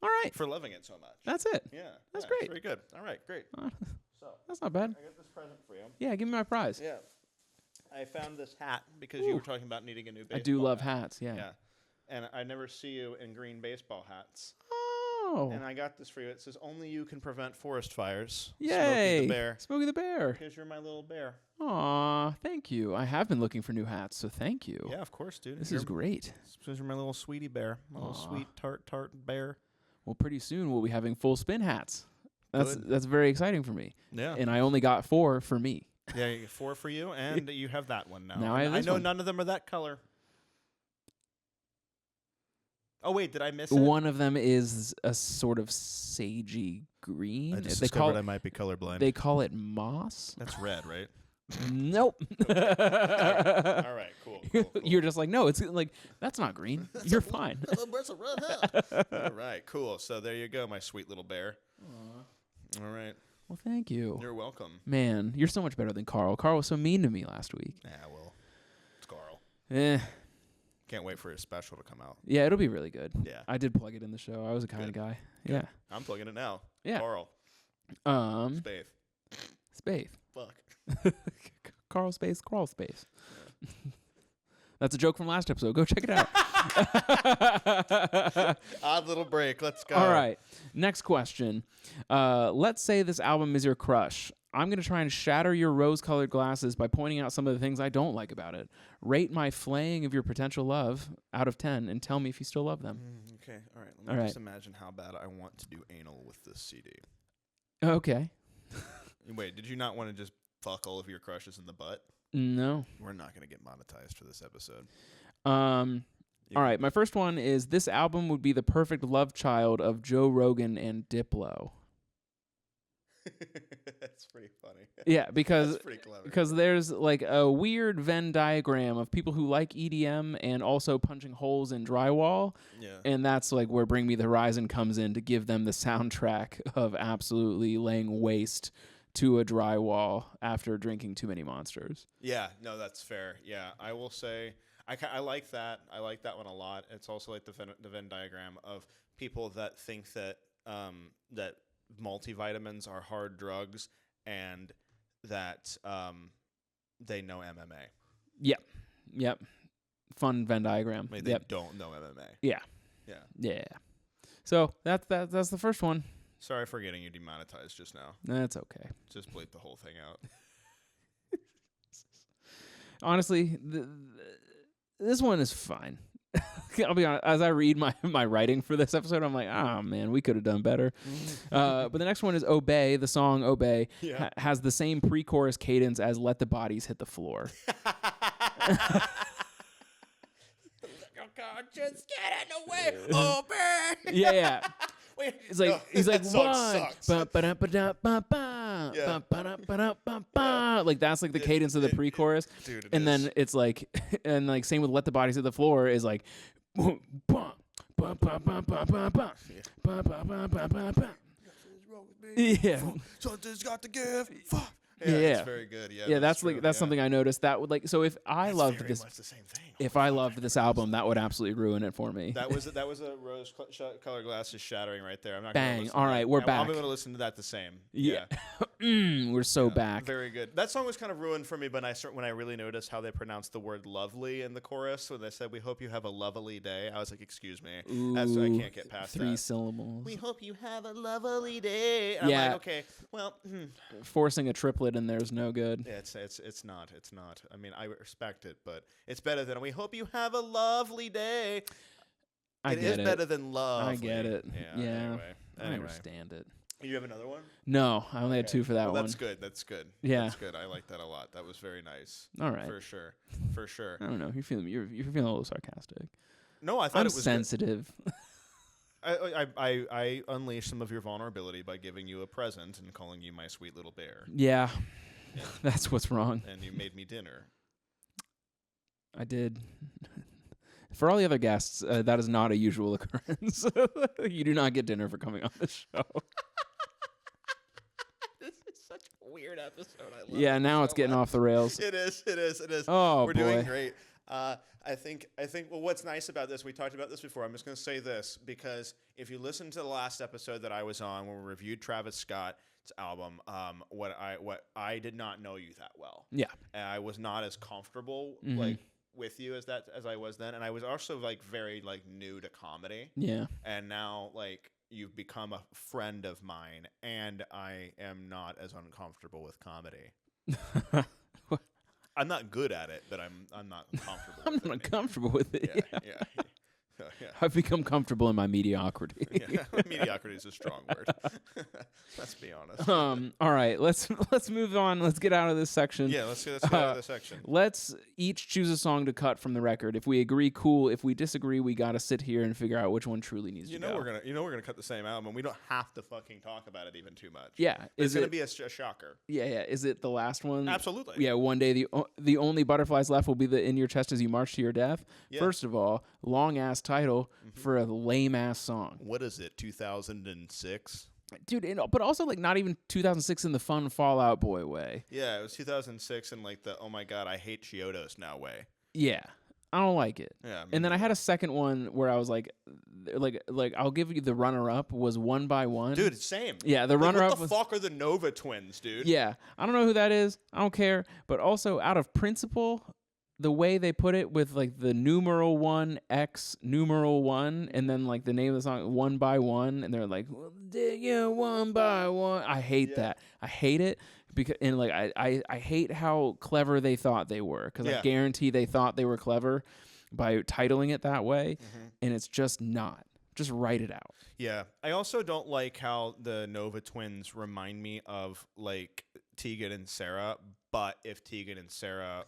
All right. For loving it so much. That's it. Yeah. That's great. Very good. All right, great. So that's not bad. I got this present for you. Yeah, give me my prize. Yeah. I found this hat because you were talking about needing a new baseball I do love hats, yeah. Yeah. And I never see you in green baseball hats. Oh. And I got this for you. It says, only you can prevent forest fires. Yay. Smokey the Bear. Smokey the Bear. Because you're my little bear. Aw, thank you. I have been looking for new hats, so thank you. Yeah, of course, dude. This is great. Because you're my little sweetie bear. My little sweet, tart bear. Well, pretty soon we'll be having full spin hats. That's very exciting for me. Yeah. And I only got 4 for me. Yeah, you get 4 for you, and you have that one now. Now I have this know one. None of them are that color. Oh, wait, did I miss it? One of them is a sort of sagey green. I just discovered I might be colorblind. They call it moss. That's red, right? Nope. All right, cool. You're just like, no, it's like, that's not green. You're fine. That's a red hat. All right, cool. So there you go, my sweet little bear. Aww. All right. Well, thank you. You're welcome. Man, you're so much better than Carl. Carl was so mean to me last week. Yeah, well, it's Carl. Can't wait for his special to come out. Yeah, it'll be really good. Yeah. I did plug it in the show. I was a kind of guy. Good. Yeah. I'm plugging it now. Yeah. Carl. Spaith. Fuck. Carl Space, Crawl Space. Yeah. That's a joke from last episode. Go check it out. Odd little break. Let's go. All right. Next question. Let's say this album is your crush. I'm going to try and shatter your rose-colored glasses by pointing out some of the things I don't like about it. Rate my flaying of your potential love out of 10 and tell me if you still love them. Okay. All right. Let me just imagine how bad I want to do anal with this CD. Okay. Wait, did you not want to just fuck all of your crushes in the butt? No. We're not going to get monetized for this episode. All right. My first one is this album would be the perfect love child of Joe Rogan and Diplo. That's pretty funny. Yeah, because that's pretty clever. Because there's like a weird Venn diagram of people who like EDM and also punching holes in drywall. Yeah. And that's like where Bring Me the Horizon comes in to give them the soundtrack of absolutely laying waste to a drywall after drinking too many monsters. Yeah, no, that's fair. Yeah, I will say I like that. I like that one a lot. It's also like the Venn diagram of people that think that that multivitamins are hard drugs and that they know MMA. Yep. Fun Venn diagram. They don't know MMA. Yeah. So that's the first one. Sorry for getting you demonetized just now. That's okay. Just bleep the whole thing out. Honestly, this one is fine. I'll be honest. As I read my writing for this episode, I'm like, oh man, we could have done better. But the next one is "Obey." The song "Obey" has the same pre-chorus cadence as "Let the Bodies Hit the Floor." Just get in the way, Obey. Yeah. Wait, he's like one, like that's like the cadence of the pre-chorus, dude. And then it's like, and like same with "Let the Bodies Hit the Floor" is like, yeah. Something's got to give. Fuck. Yeah, it's very good. Yeah, that's like that's something I noticed. That would like so if I loved this, much the same thing. If I loved this album, that would absolutely ruin it for me. That was a rose-colored glasses shattering right there. I'm not bang. Gonna All right, we're back. I'm going to listen to that the same. Yeah. We're so back. Very good. That song was kind of ruined for me, but when I really noticed how they pronounced the word "lovely" in the chorus when they said, "We hope you have a lovely day." I was like, "Excuse me, I can't get past 3 that." syllables. We hope you have a lovely day. And Yeah. I'm like, okay, well, forcing a triplet in there is no good. Yeah, it's not. I mean, I respect it, but it's better than "We hope you have a lovely day." It is better than love. I get it. Yeah. Anyway. I understand it. You have another one? No, I only had 2 for that one. That's good. Yeah. That's good. I like that a lot. That was very nice. All right. For sure. I don't know. You're feeling a little sarcastic. No, I thought I'm it was sensitive. I unleashed some of your vulnerability by giving you a present and calling you my sweet little bear. Yeah. That's what's wrong. And you made me dinner. I did. For all the other guests, that is not a usual occurrence. You do not get dinner for coming on this show. This is such a weird episode. I love it now so it's getting off the rails. It is. Oh, We're boy. doing great. I think. Well, what's nice about this? We talked about this before. I'm just going to say this because if you listen to the last episode that I was on, when we reviewed Travis Scott's album, what I did not know you that well. Yeah, and I was not as comfortable like with you as I was then, and I was also like very like new to comedy. Yeah, and now like you've become a friend of mine, and I am not as uncomfortable with comedy. I'm not good at it, but I'm not comfortable. I'm not uncomfortable with it. Yeah. I've become comfortable in my mediocrity. Mediocrity is a strong word. Let's be honest. All right, let's move on. Let's get out of this section. Yeah, let's get out of this section. Let's each choose a song to cut from the record. If we agree, cool. If we disagree, we got to sit here and figure out which one truly needs to go. We're gonna cut the same album. We don't have to fucking talk about it even too much. Yeah, it's gonna be a shocker. Yeah. Is it the last one? Absolutely. Yeah. One day the only butterflies left will be the "In Your Chest as You March to Your Death." Yeah. First of all, long ass title for a lame ass song. What is it? 2006. Dude, but also like not even 2006 in the fun Fall Out Boy way. Yeah, it was 2006 in like the "oh my god, I hate Chiodos now" way. Yeah, I don't like it. Yeah, and then I had a second one where I was like I'll give you the runner up was "One by One." Dude, same. Yeah, the runner up. What the fuck are the Nova Twins, dude? Yeah, I don't know who that is. I don't care. But also, out of principle, the way they put it with like the numeral 1 X numeral 1 and then like the name of the song "One by One" and they're like, "We'll dig you one by one." I hate that. I hate it because and like I hate how clever they thought they were because I guarantee they thought they were clever by titling it that way, and it's just not. Just write it out. Yeah. I also don't like how the Nova Twins remind me of like Tegan and Sarah, but if Tegan and Sarah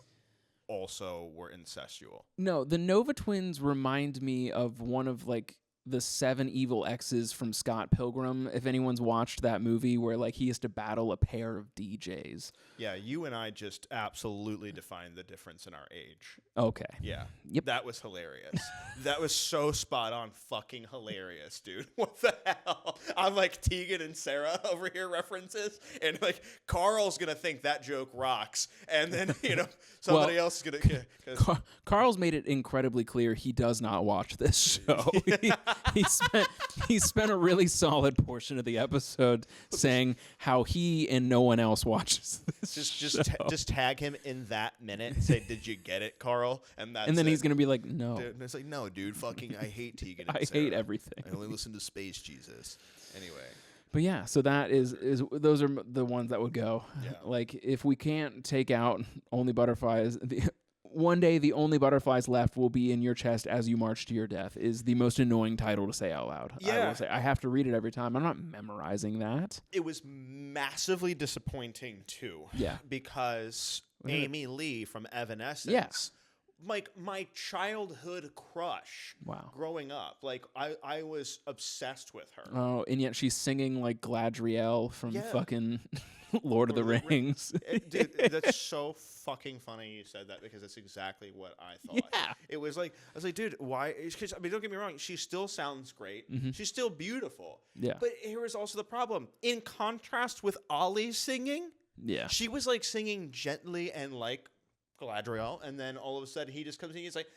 also were incestual. No, the Nova Twins remind me of one of like the 7 Evil X's from Scott Pilgrim, if anyone's watched that movie where like he has to battle a pair of DJs. Yeah, you and I just absolutely defined the difference in our age. Okay. Yeah. Yep. That was hilarious. That was so spot on fucking hilarious, dude. What the hell? I'm like Tegan and Sarah over here references, and like Carl's going to think that joke rocks, and then, somebody else is going to... Carl's made it incredibly clear he does not watch this show. he spent a really solid portion of the episode saying how he and no one else watches this just tag him in that minute and say, "Did you get it, Carl?" And then he's gonna be like, "No." Dude, and it's like, "No, dude, fucking, I hate Tegan. And I Sarah. hate everything. I only listen to Space Jesus." Anyway. But yeah, so that is those are the ones that would go. Yeah. Like if we can't take out Only Butterflies, one day the only butterflies left will be in your chest as you march to your death is the most annoying title to say out loud. Yeah. I will say I have to read it every time. I'm not memorizing that. It was massively disappointing too. Yeah. Because Amy Lee from Evanescence, like my childhood crush. Wow. Growing up, like I was obsessed with her. Oh, and yet she's singing like Gladriel from fucking Lord of the Rings. Dude, that's so fucking funny you said that because that's exactly what I thought. Yeah. It was like, I was like, dude, why? Because, I mean, don't get me wrong. She still sounds great. Mm-hmm. She's still beautiful. Yeah. But here is also the problem. In contrast with Ollie's singing, she was like singing gently and like Galadriel, and then all of a sudden he just comes in, he's like,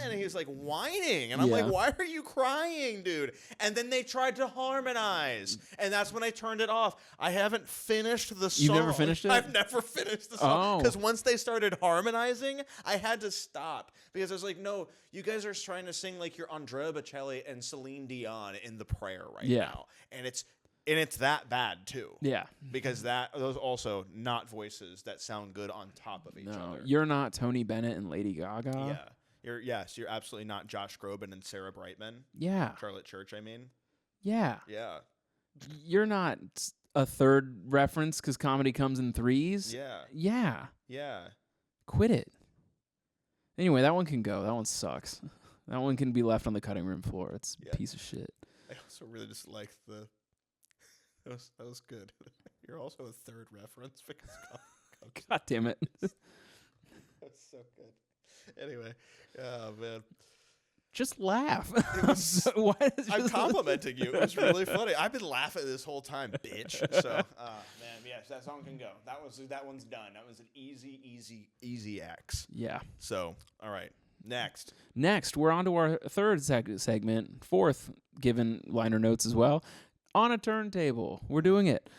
and he's like whining, and I'm like, why are you crying, dude? And then they tried to harmonize, and that's when I turned it off. I haven't finished the song. You've never finished it? I've never finished the song because once they started harmonizing, I had to stop because I was like, no, you guys are trying to sing like you're Andrea Bocelli and Celine Dion in the prayer right now, and it's that bad too. Yeah. Because those also not voices that sound good on top of each other. You're not Tony Bennett and Lady Gaga. Yeah. You're absolutely not Josh Groban and Sarah Brightman. Yeah. Charlotte Church, I mean. Yeah. Yeah. You're not a third reference because comedy comes in threes. Yeah. Yeah. Yeah. Quit it. Anyway, that one can go. That one sucks. That one can be left on the cutting room floor. It's a piece of shit. I also really just like the... That was good. You're also a third reference because God damn it. That's so good. Anyway, oh man. Just laugh. I'm complimenting you. It was really funny. I've been laughing this whole time, bitch. So, man, yes, that song can go. That one's done. That was an easy X. Yeah. So, all right. Next, we're on to our third segment, fourth, given liner notes as well. On a turntable. We're doing it.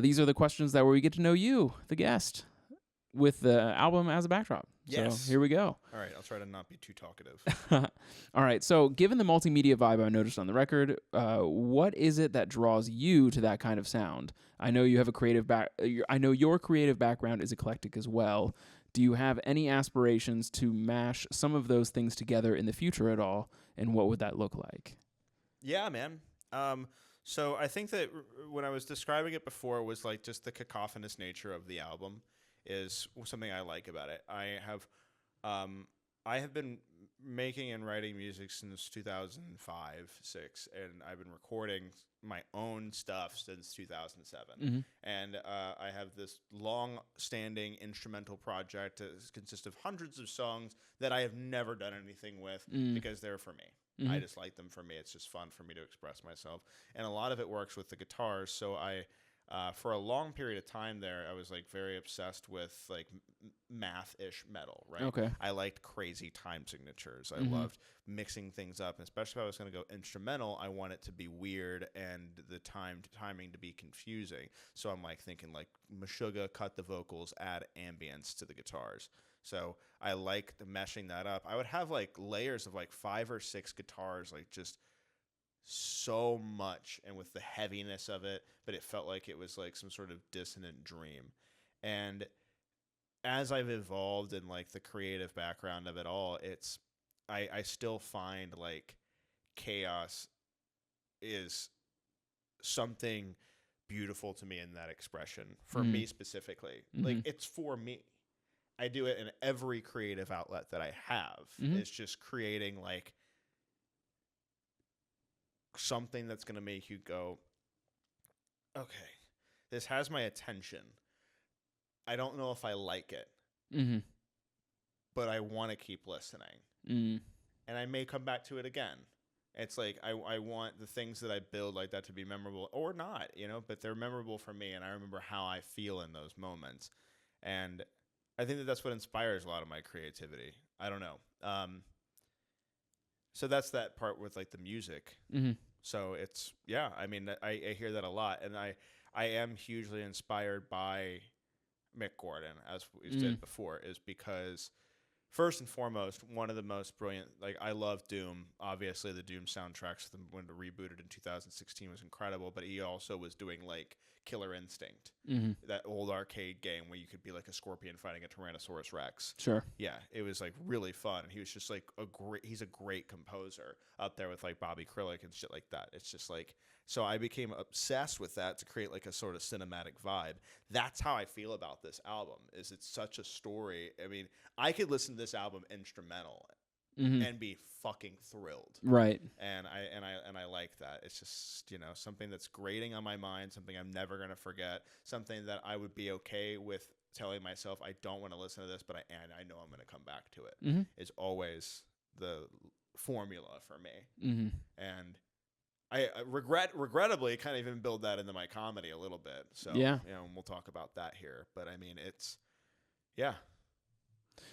These are the questions that where we get to know you, the guest, with the album as a backdrop. Yes. So here we go. All right. I'll try to not be too talkative. All right. So given the multimedia vibe I noticed on the record, what is it that draws you to that kind of sound? I know you have a creative I know your creative background is eclectic as well. Do you have any aspirations to mash some of those things together in the future at all? And what would that look like? Yeah, man. So I think that when I was describing it before was like just the cacophonous nature of the album is something I like about it. I have been making and writing music since 2005-06, and I've been recording my own stuff since 2007. Mm-hmm. And I have this long-standing instrumental project that consists of hundreds of songs that I have never done anything with because they're for me. Mm-hmm. I just like them for me. It's just fun for me to express myself. And a lot of it works with the guitars. So I, for a long period of time there, I was like very obsessed with like math-ish metal, right? Okay. I liked crazy time signatures. I loved mixing things up. And especially if I was going to go instrumental, I want it to be weird and the timing to be confusing. So I'm like thinking like Meshuggah, cut the vocals, add ambience to the guitars. So I liked meshing that up. I would have like layers of like 5 or 6 guitars, like just so much, and with the heaviness of it, but it felt like it was like some sort of dissonant dream. And as I've evolved in like the creative background of it all, I still find like chaos is something beautiful to me in that expression for me specifically. Like it's for me. I do it in every creative outlet that I have. It's just creating like something that's going to make you go, okay, this has my attention. I don't know if I like it, but I want to keep listening. And I may come back to it again. It's like I want the things that I build like that to be memorable or not, but they're memorable for me, and I remember how I feel in those moments. And I think that that's what inspires a lot of my creativity. I don't know. So that's that part with like the music. So it's, I mean, I hear that a lot, and I am hugely inspired by Mick Gordon, as we said before, is because first and foremost, one of the most brilliant, like, I love Doom. Obviously, the Doom soundtracks when it rebooted in 2016 was incredible, but he also was doing, like, Killer Instinct, that old arcade game where you could be, like, a scorpion fighting a Tyrannosaurus Rex. Sure. Yeah, it was, like, really fun. He was just, like, he's a great composer up there with, like, Bobby Krilic and shit like that. It's just, like, so I became obsessed with that to create, like, a sort of cinematic vibe. That's how I feel about this album, is it's such a story. I mean, I could listen to this album instrumental and be fucking thrilled. Right. And I like that. It's just, something that's grating on my mind, something I'm never going to forget, something that I would be okay with telling myself I don't want to listen to this, but I know I'm going to come back to it. Is always the formula for me. And I regrettably kind of even build that into my comedy a little bit. So, and we'll talk about that here. But I mean, it's,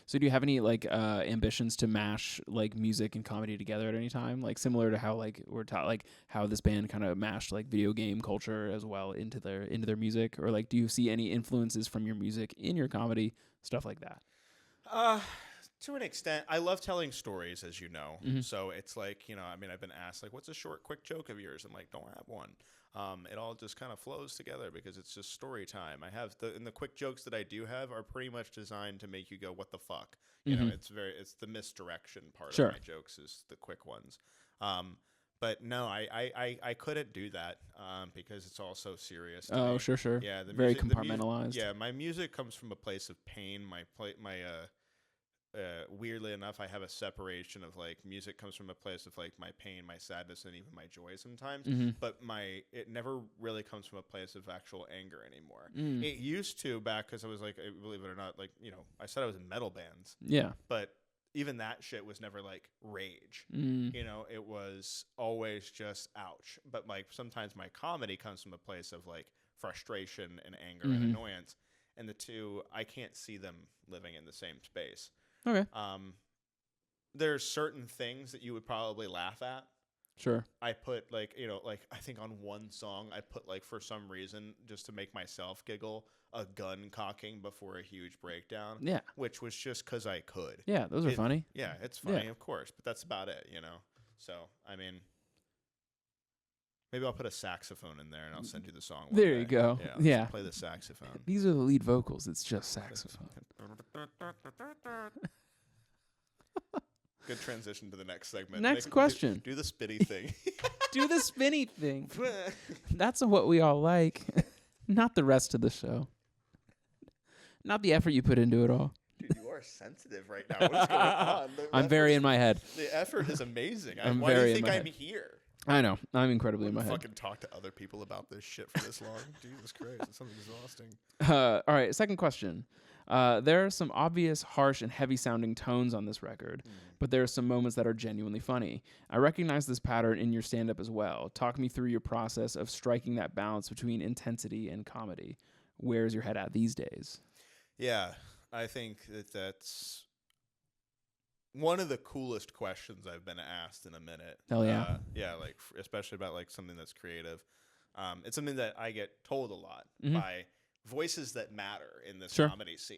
So do you have any like ambitions to mash like music and comedy together at any time? Like similar to how like we're taught, like how this band kind of mashed like video game culture as well into their music, or like do you see any influences from your music in your comedy, stuff like that? To an extent, I love telling stories, as you know. So it's like, I mean, I've been asked, like, what's a short, quick joke of yours? I'm like, don't have one. It all just kind of flows together because it's just story time. I have and the quick jokes that I do have are pretty much designed to make you go, what the fuck? It's the misdirection part of my jokes is the quick ones. But no, I couldn't do that because it's all so serious to me. Sure. Yeah, very compartmentalized. My music comes from a place of pain. Weirdly enough, I have a separation of like music comes from a place of like my pain, my sadness, and even my joy sometimes. But it never really comes from a place of actual anger anymore. It used to back because I was like, believe it or not, like I said I was in metal bands. Yeah, but even that shit was never like rage. It was always just ouch. But like sometimes my comedy comes from a place of like frustration and anger and annoyance, and the two I can't see them living in the same space. Okay. There's certain things that you would probably laugh at. Sure. I put like I think on one song I put like for some reason just to make myself giggle a gun cocking before a huge breakdown. Yeah. Which was just because I could. Yeah, those are funny. Yeah, it's funny, of course, but that's about it, So I mean, maybe I'll put a saxophone in there and I'll send you the song. There you go. Yeah. Play the saxophone. These are the lead vocals. It's just saxophone. Good transition to the next segment. Next question. Do the spitty thing. Do the spinny thing. That's what we all like. Not the rest of the show. Not the effort you put into it all. Dude, you are sensitive right now. What's going on? I'm very in my head. The effort is amazing. Why do you think I'm here? I know. I'm incredibly in my head. Fucking talk to other people about this shit for this long. Jesus Christ. It's something exhausting. All right. Second question. There are some obvious, harsh, and heavy-sounding tones on this record, but there are some moments that are genuinely funny. I recognize this pattern in your stand-up as well. Talk me through your process of striking that balance between intensity and comedy. Where's your head at these days? Yeah, I think that's one of the coolest questions I've been asked in a minute. Hell yeah. Yeah, like especially about like something that's creative. It's something that I get told a lot by voices that matter in this comedy scene,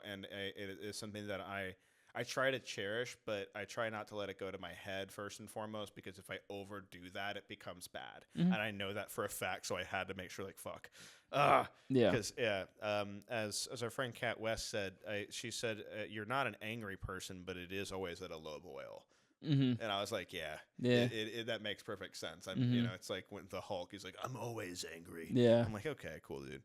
and it is something that I try to cherish, but I try not to let it go to my head first and foremost, because if I overdo that, it becomes bad. And I know that for a fact, so I had to make sure, like, fuck. Because, as our friend Kat West said, she said, you're not an angry person, but it is always at a low boil. And I was like, that makes perfect sense. It's like when the Hulk, he's like, I'm always angry. Yeah. I'm like, okay, cool, dude.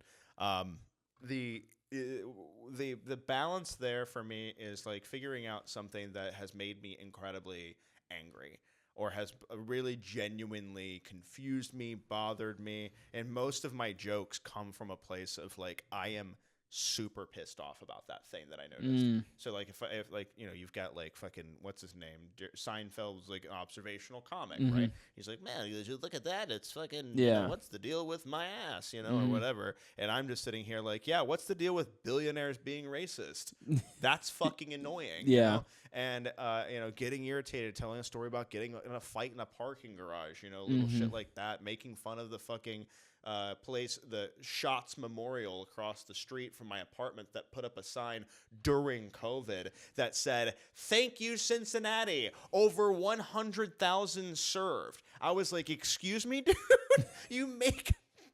The balance there for me is like figuring out something that has made me incredibly angry, or has really genuinely confused me, bothered me. And most of my jokes come from a place of like, I am super pissed off about that thing that I noticed. So like if like, you know, you've got like fucking, what's his name? Seinfeld's like an observational comic, right? He's like, man, you look at that. It's fucking, you know, what's the deal with my ass, you know, or whatever. And I'm just sitting here like, yeah, what's the deal with billionaires being racist? That's fucking annoying. You know? And, you know, getting irritated, telling a story about getting in a fight in a parking garage, you know, little shit like that, making fun of the fucking place, the Shots Memorial across the street from my apartment that put up a sign during COVID that said, "Thank you, Cincinnati, over 100,000 served." I was like, excuse me, dude? You make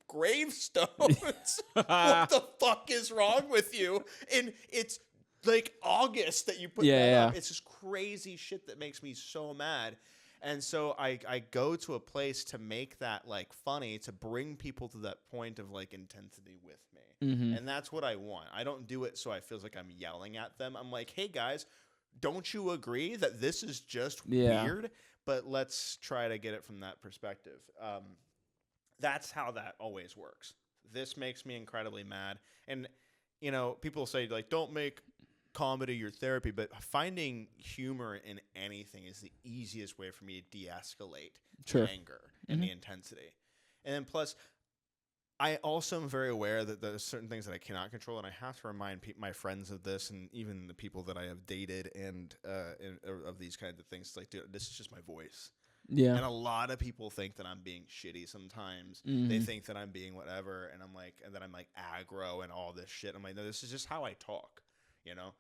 gravestones? What the fuck is wrong with you? And it's like August that you put that up. It's just crazy shit that makes me so mad. And so I go to a place to make that like funny, to bring people to that point of like intensity with me. And that's what I want. I don't do it so I feel like I'm yelling at them. I'm like, hey guys, don't you agree that this is just weird? But let's try to get it from that perspective. That's how that always works. This makes me incredibly mad. And, you know, people say like, don't make comedy your therapy, but finding humor in anything is the easiest way for me to de-escalate the anger and the intensity. And then plus, I also am very aware that there's certain things that I cannot control, and I have to remind my friends of this, and even the people that I have dated and of these kinds of things. Like, dude, this is just my voice. Yeah. And a lot of people think that I'm being shitty sometimes. They think that I'm being whatever, and I'm like, and that I'm like aggro and all this shit. I'm like, no, this is just how I talk. You know,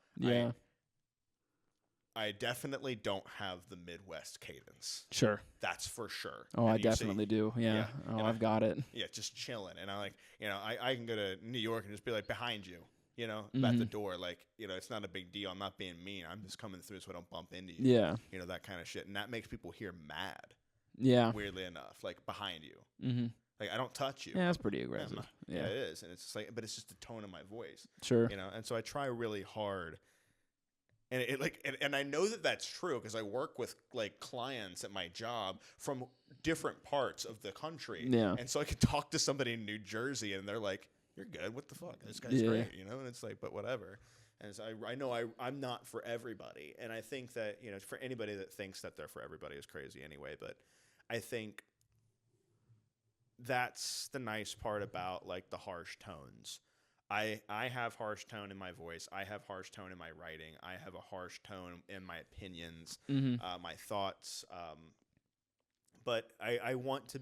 I definitely don't have the Midwest cadence. Sure. That's for sure. Oh, and I definitely do. Yeah. Oh, I've got it. Yeah, just chilling. And I like, you know, I can go to New York and just be like behind you, you know, at the door. Like, you know, it's not a big deal. I'm not being mean. I'm just coming through so I don't bump into you. Yeah. You know, that kind of shit. And that makes people hear mad. Yeah. Weirdly enough, like behind you. Like, I don't touch you. Yeah, that's pretty aggressive. Yeah, it is. And it's just like, but it's just the tone of my voice. Sure. You know, and so I try really hard. And it like, and I know that that's true because I work with like clients at my job from different parts of the country. Yeah. And so I could talk to somebody in New Jersey and they're like, you're good. What the fuck? This guy's great. You know, and it's like, but whatever. And so I know I'm not for everybody. And I think that, you know, for anybody that thinks that they're for everybody is crazy anyway. But I think that's the nice part about like the harsh tones. I have harsh tone in my voice. I have harsh tone in my writing. I have a harsh tone in my opinions, my thoughts. But I want it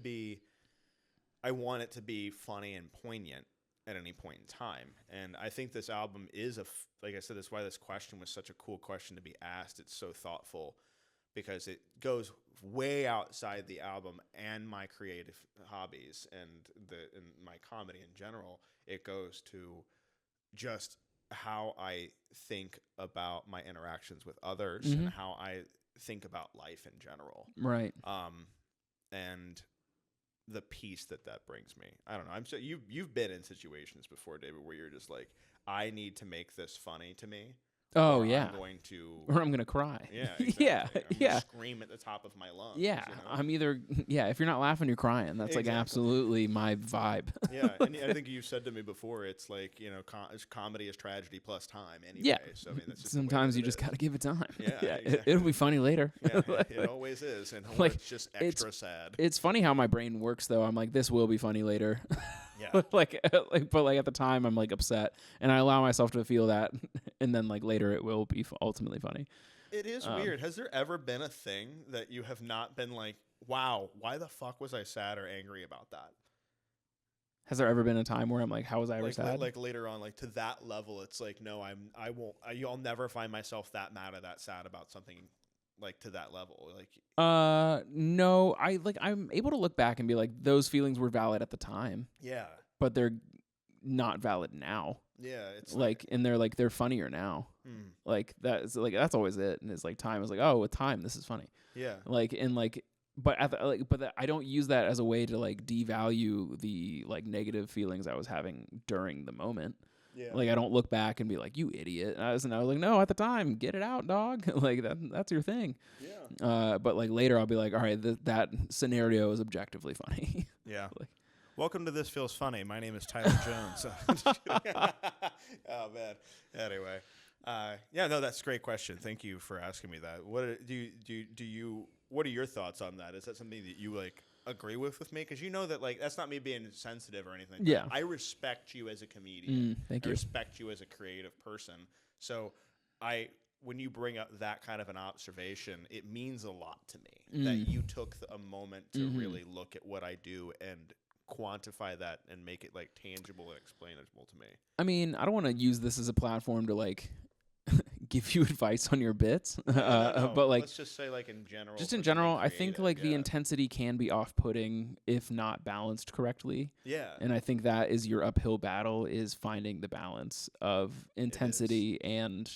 to be funny and poignant at any point in time. And I think this album is like I said, that's why this question was such a cool question to be asked. It's so thoughtful because it goes way outside the album and my creative hobbies and my comedy in general. It goes to just how I think about my interactions with others and how I think about life in general. Right. And the peace that brings me. I don't know. I'm so you've been in situations before, David, where you're just like, I need to make this funny to me. Oh, yeah. I'm going to... Or I'm going to cry. Yeah, exactly. I'm going to scream at the top of my lungs. Yeah, you know? I'm either... Yeah, if you're not laughing, you're crying. That's like absolutely my vibe. Yeah, and I think you said to me before, it's like, you know, comedy is tragedy plus time anyway. Yeah. So, I mean, that's just sometimes you just got to give it time. Yeah, exactly. It'll be funny later. Yeah, it always is. And like, it's just extra sad. It's funny how my brain works, though. I'm like, this will be funny later. Yeah. But like at the time, I'm like upset, and I allow myself to feel that, and then like later it will be ultimately funny. It is weird. Has there ever been a thing that you have not been like, wow, why the fuck was I sad or angry about that? Has there ever been a time where I'm like, how was I ever sad? Like later on, like to that level, it's like, no, I'll never find myself that mad or that sad about something. Like to that level, like no, I'm able to look back and be like, those feelings were valid at the time. Yeah, but they're not valid now. Yeah, it's like, and they're funnier now. Like that's always it. And it's like time is like, oh, with time, this is funny. Yeah, like and like, but I don't use that as a way to like devalue the like negative feelings I was having during the moment. Yeah. Like I don't look back and be like, you idiot. I was like, no, at the time, get it out, dog. Like that's your thing. Yeah. But like later I'll be like, all right, that scenario is objectively funny. Yeah. Like, welcome to This Feels Funny. My name is Tyler Jones. Oh man. Anyway. Yeah, no, that's a great question. Thank you for asking me that. What are your thoughts on that? Is that something that you like agree with me? Because you know that like that's not me being sensitive or anything. Yeah. I respect you as a comedian. Thank you. I respect you as a creative person. So when you bring up that kind of an observation, it means a lot to me that you took a moment to really look at what I do and quantify that and make it like tangible and explainable to me. I mean, I don't want to use this as a platform to like give you advice on your bits, No. but like let's just say like in general. just in for general, being I think creative, like the intensity can be off-putting if not balanced correctly. Yeah. And I think that is your uphill battle, is finding the balance of intensity and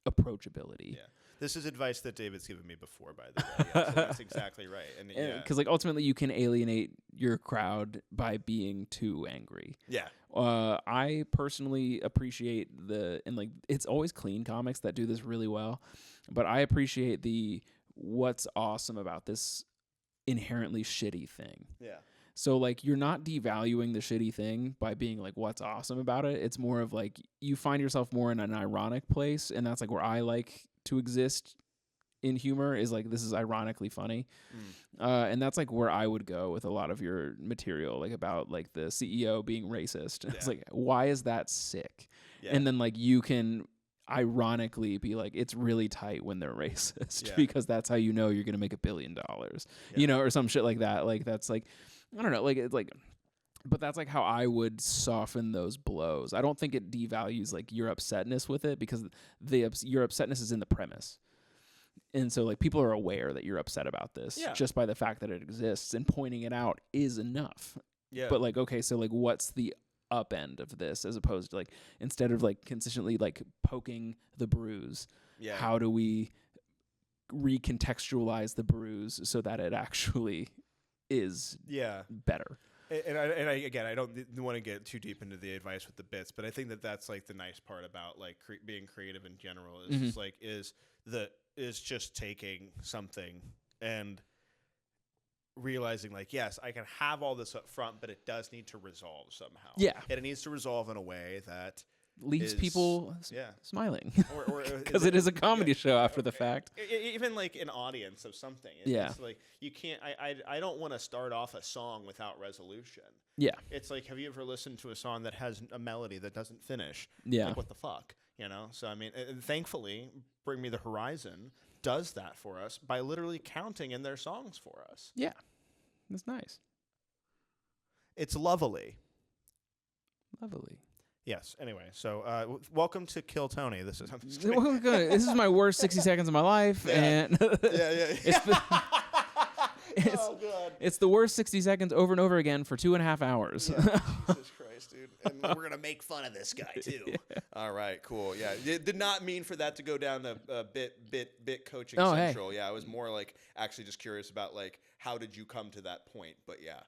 approachability. Yeah. This is advice that David's given me before, by the way. Yeah, so that's exactly right. And Because like ultimately you can alienate your crowd by being too angry. yeah. I personally appreciate and like it's always clean comics that do this really well, but I appreciate what's awesome about this inherently shitty thing. Yeah. So like you're not devaluing the shitty thing by being like what's awesome about it. It's more of like you find yourself more in an ironic place, and that's like where I like to exist in humor, is like this is ironically funny. And that's like where I would go with a lot of your material, like about like the CEO being racist. It's like, why is that sick? Yeah. And then like you can ironically be like, it's really tight when they're racist because that's how you know you're gonna make $1 billion, you know, or some shit like that. Like that's like, I don't know, like it's like, but that's like how I would soften those blows. I don't think it devalues like your upsetness with it, because your upsetness is in the premise. And so like people are aware that you're upset about this just by the fact that it exists, and pointing it out is enough. Yeah. But like, okay, so like what's the up end of this, as opposed to like, instead of like consistently like poking the bruise, how do we recontextualize the bruise so that it actually is better? And I don't want to get too deep into the advice with the bits, but I think that that's like the nice part about like being creative in general is just like is just taking something and realizing like, yes, I can have all this up front, but it does need to resolve somehow. Yeah, and it needs to resolve in a way that leaves people smiling, because it is a comedy show after the fact. Even like an audience of something. It's like you can't. I don't want to start off a song without resolution. Yeah, it's like, have you ever listened to a song that has a melody that doesn't finish? Yeah, like what the fuck, you know? So I mean, thankfully, Bring Me the Horizon does that for us by literally counting in their songs for us. Yeah, that's nice. It's lovely. Lovely. Yes. Anyway, so welcome to Kill Tony. This is this is my worst 60 seconds of my life, and it's the worst 60 seconds over and over again for 2.5 hours. Yeah. Jesus Christ, dude! And we're gonna make fun of this guy too. All right, cool. Yeah, it did not mean for that to go down to bit coaching central. Hey. Yeah, I was more like actually just curious about like how did you come to that point? But yeah.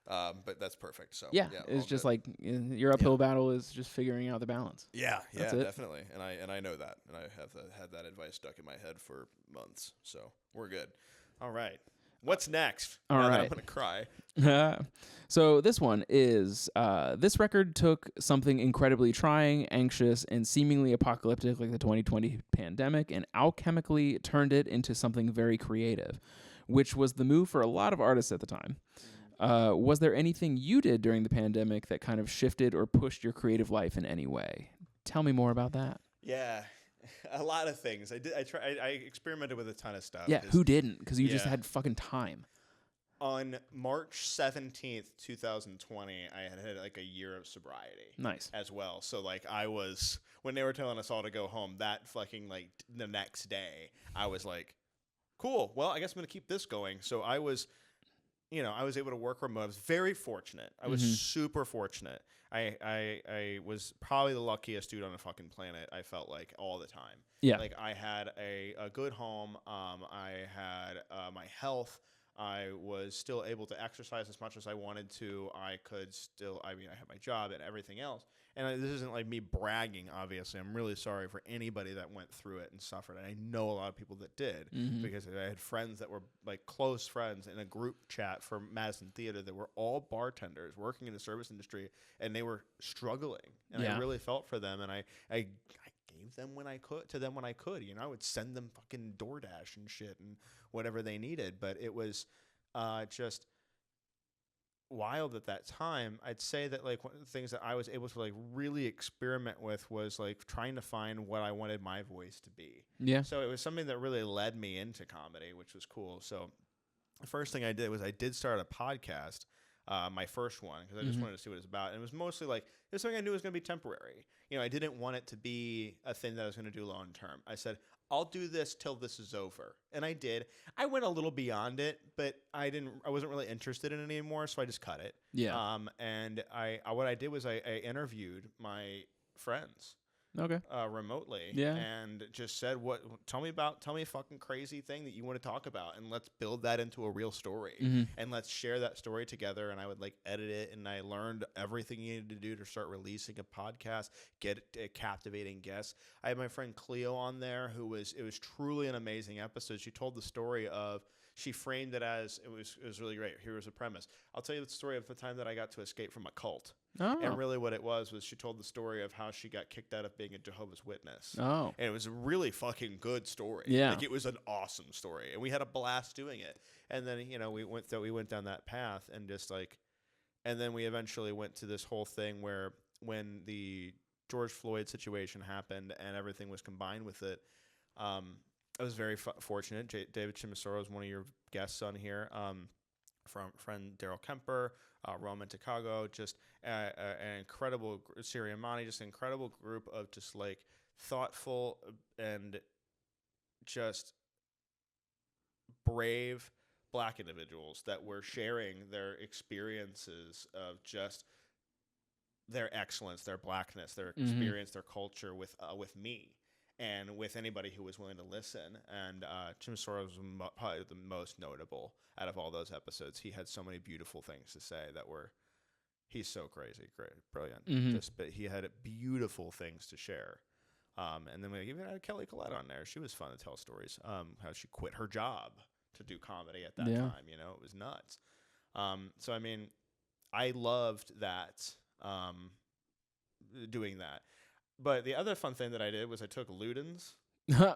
But that's perfect. So it's just good. Like your uphill battle is just figuring out the balance. Yeah, definitely. And I know that, and I have had that advice stuck in my head for months. So we're good. All right. What's next? All right. I'm gonna cry. So this one is this record took something incredibly trying, anxious, and seemingly apocalyptic like the 2020 pandemic, and alchemically turned it into something very creative, which was the move for a lot of artists at the time. Was there anything you did during the pandemic that kind of shifted or pushed your creative life in any way? Tell me more about that. Yeah, a lot of things. I experimented with a ton of stuff. Yeah, who didn't? Because you just had fucking time. On March 17th, 2020, I had like a year of sobriety. Nice. As well. So like I was, when they were telling us all to go home, that fucking like the next day, I was like, cool, well, I guess I'm going to keep this going. So I was able to work remote. I was very fortunate. I was super fortunate. I was probably the luckiest dude on the fucking planet, I felt like, all the time. Yeah. Like, I had a good home. I had my health. I was still able to exercise as much as I wanted to. I had my job and everything else. And this isn't like me bragging, obviously. I'm really sorry for anybody that went through it and suffered. And I know a lot of people that did because I had friends that were like close friends in a group chat for Madison Theater that were all bartenders working in the service industry, and they were struggling. And I really felt for them. And I gave them when I could. You know, I would send them fucking DoorDash and shit and whatever they needed. But it was just wild at that time. I'd say that like one of the things that I was able to like really experiment with was like trying to find what I wanted my voice to be. Yeah. So it was something that really led me into comedy, which was cool. So the first thing I did was I did start a podcast, my first one, because I just wanted to see what it was about. And it was mostly like, it was something I knew was going to be temporary. You know, I didn't want it to be a thing that I was going to do long term. I said, I'll do this till this is over. And I did. I went a little beyond it, but I wasn't really interested in it anymore, so I just cut it. Yeah. And what I did was I interviewed my friends. Okay. Remotely. Yeah. And just said, tell me a fucking crazy thing that you want to talk about, and let's build that into a real story. And let's share that story together. And I would like edit it, and I learned everything you needed to do to start releasing a podcast, get captivating guests. I had my friend Cleo on there it was truly an amazing episode. She told the story of, she framed it as, it was really great. Here was a premise. I'll tell you the story of the time that I got to escape from a cult. Oh. And really what it was she told the story of how she got kicked out of being a Jehovah's Witness. Oh. And it was a really fucking good story. Yeah. Like, it was an awesome story. And we had a blast doing it. And then, you know, we went down that path, and just like, and then we eventually went to this whole thing where when the George Floyd situation happened and everything was combined with it, I was very fortunate. David Chimisoro was one of your guests on here. From friend Daryl Kemper, Roman Chicago, just an incredible Siri Amani, just an incredible group of just like thoughtful and just brave Black individuals that were sharing their experiences of just their excellence, their Blackness, their experience, their culture with me. And with anybody who was willing to listen. And Chimisoro was probably the most notable out of all those episodes. He had so many beautiful things to say he's so crazy, great, brilliant. But he had beautiful things to share. And then we even had Kelly Collette on there. She was fun to tell stories. How she quit her job to do comedy at that time. You know, it was nuts. So, I mean, I loved that, doing that. But the other fun thing that I did was I took Ludens. God.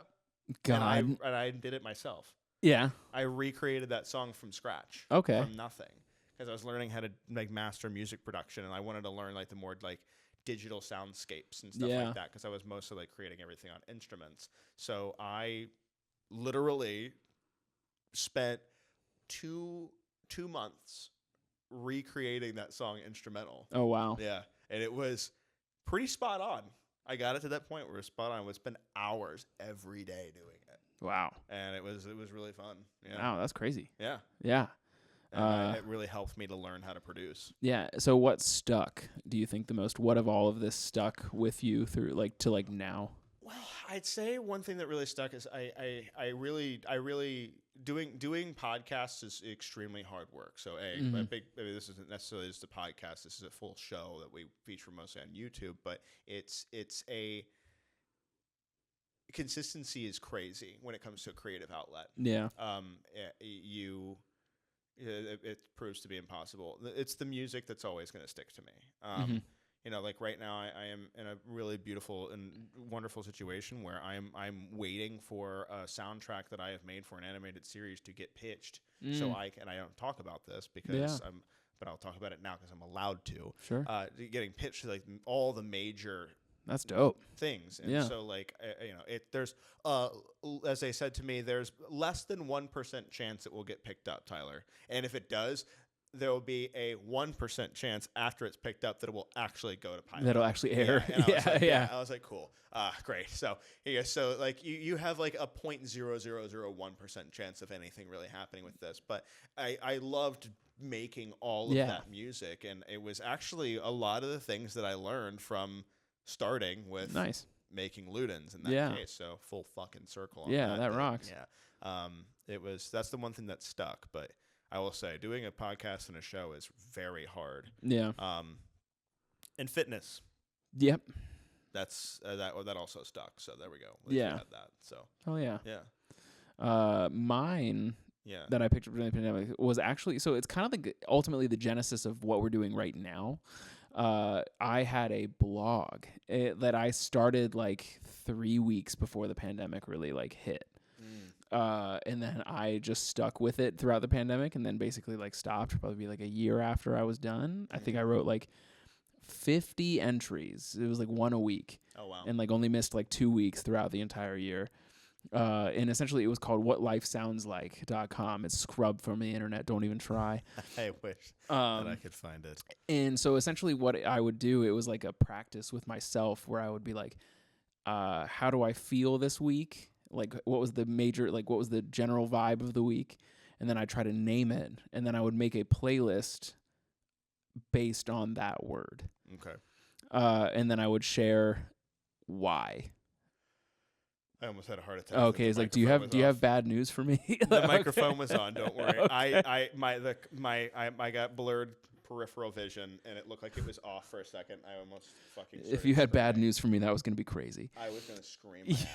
And I did it myself. Yeah. I recreated that song from scratch. Okay. From nothing. Because I was learning how to like master music production, and I wanted to learn like the more like digital soundscapes and stuff like that, because I was mostly like creating everything on instruments. So I literally spent two months recreating that song instrumental. Oh, wow. Yeah. And it was pretty spot on. I got it to that point where it was spot on. I would spend hours every day doing it. Wow. And it was really fun. Yeah. Wow, that's crazy. Yeah. Yeah. And it really helped me to learn how to produce. Yeah. So what stuck, do you think, the most? What of all of this stuck with you through like to like now? Well, I'd say one thing that really stuck is I really doing podcasts is extremely hard work. So this isn't necessarily just a podcast. This is a full show that we feature mostly on YouTube, but it's a consistency is crazy when it comes to a creative outlet. Yeah. It proves to be impossible. It's the music that's always going to stick to me. You know, like right now, I am in a really beautiful and wonderful situation where I'm waiting for a soundtrack that I have made for an animated series to get pitched. So I don't talk about this because but I'll talk about it now because I'm allowed to. Sure. Getting pitched to like all the major. That's dope. Things. And so like, you know, there's, as they said to me, there's less than 1% chance it will get picked up, Tyler. And if it does, there will be a 1% chance after it's picked up that it will actually go to pilot. That'll actually air. Yeah. I was like, cool. Great. So like you have like a 0.0001% chance of anything really happening with this. But I loved making all of that music. And it was actually a lot of the things that I learned from starting with making Ludens in that case. So full fucking circle on that rocks. Yeah. That's the one thing that stuck. But I will say doing a podcast and a show is very hard. Yeah. And fitness. Yep. That's that also stuck. So there we go. At least Yeah. we had that. So. Oh yeah. Yeah. Mine. Yeah. That I picked up during the pandemic was actually, so it's kind of like ultimately the genesis of what we're doing right now. I had a blog that I started like 3 weeks before the pandemic really like hit. And then I just stuck with it throughout the pandemic and then basically like stopped probably like a year after I was done. I think I wrote like 50 entries. It was like one a week. Oh, wow. And like only missed like 2 weeks throughout the entire year. And essentially it was called whatlifesoundsLike.com. It's scrubbed from the internet. Don't even try. I wish that I could find it. And so essentially what I would do, it was like a practice with myself where I would be like, how do I feel this week? Like what was the general vibe of the week? And then I try to name it. And then I would make a playlist based on that word. Okay. And then I would share why. I almost had a heart attack. Okay, it's like, do you have bad news for me? The microphone was on. Don't worry. I got blurred peripheral vision, and it looked like it was off for a second. I almost fucking. If you had bad news for me, that was gonna be crazy. I was gonna scream my ass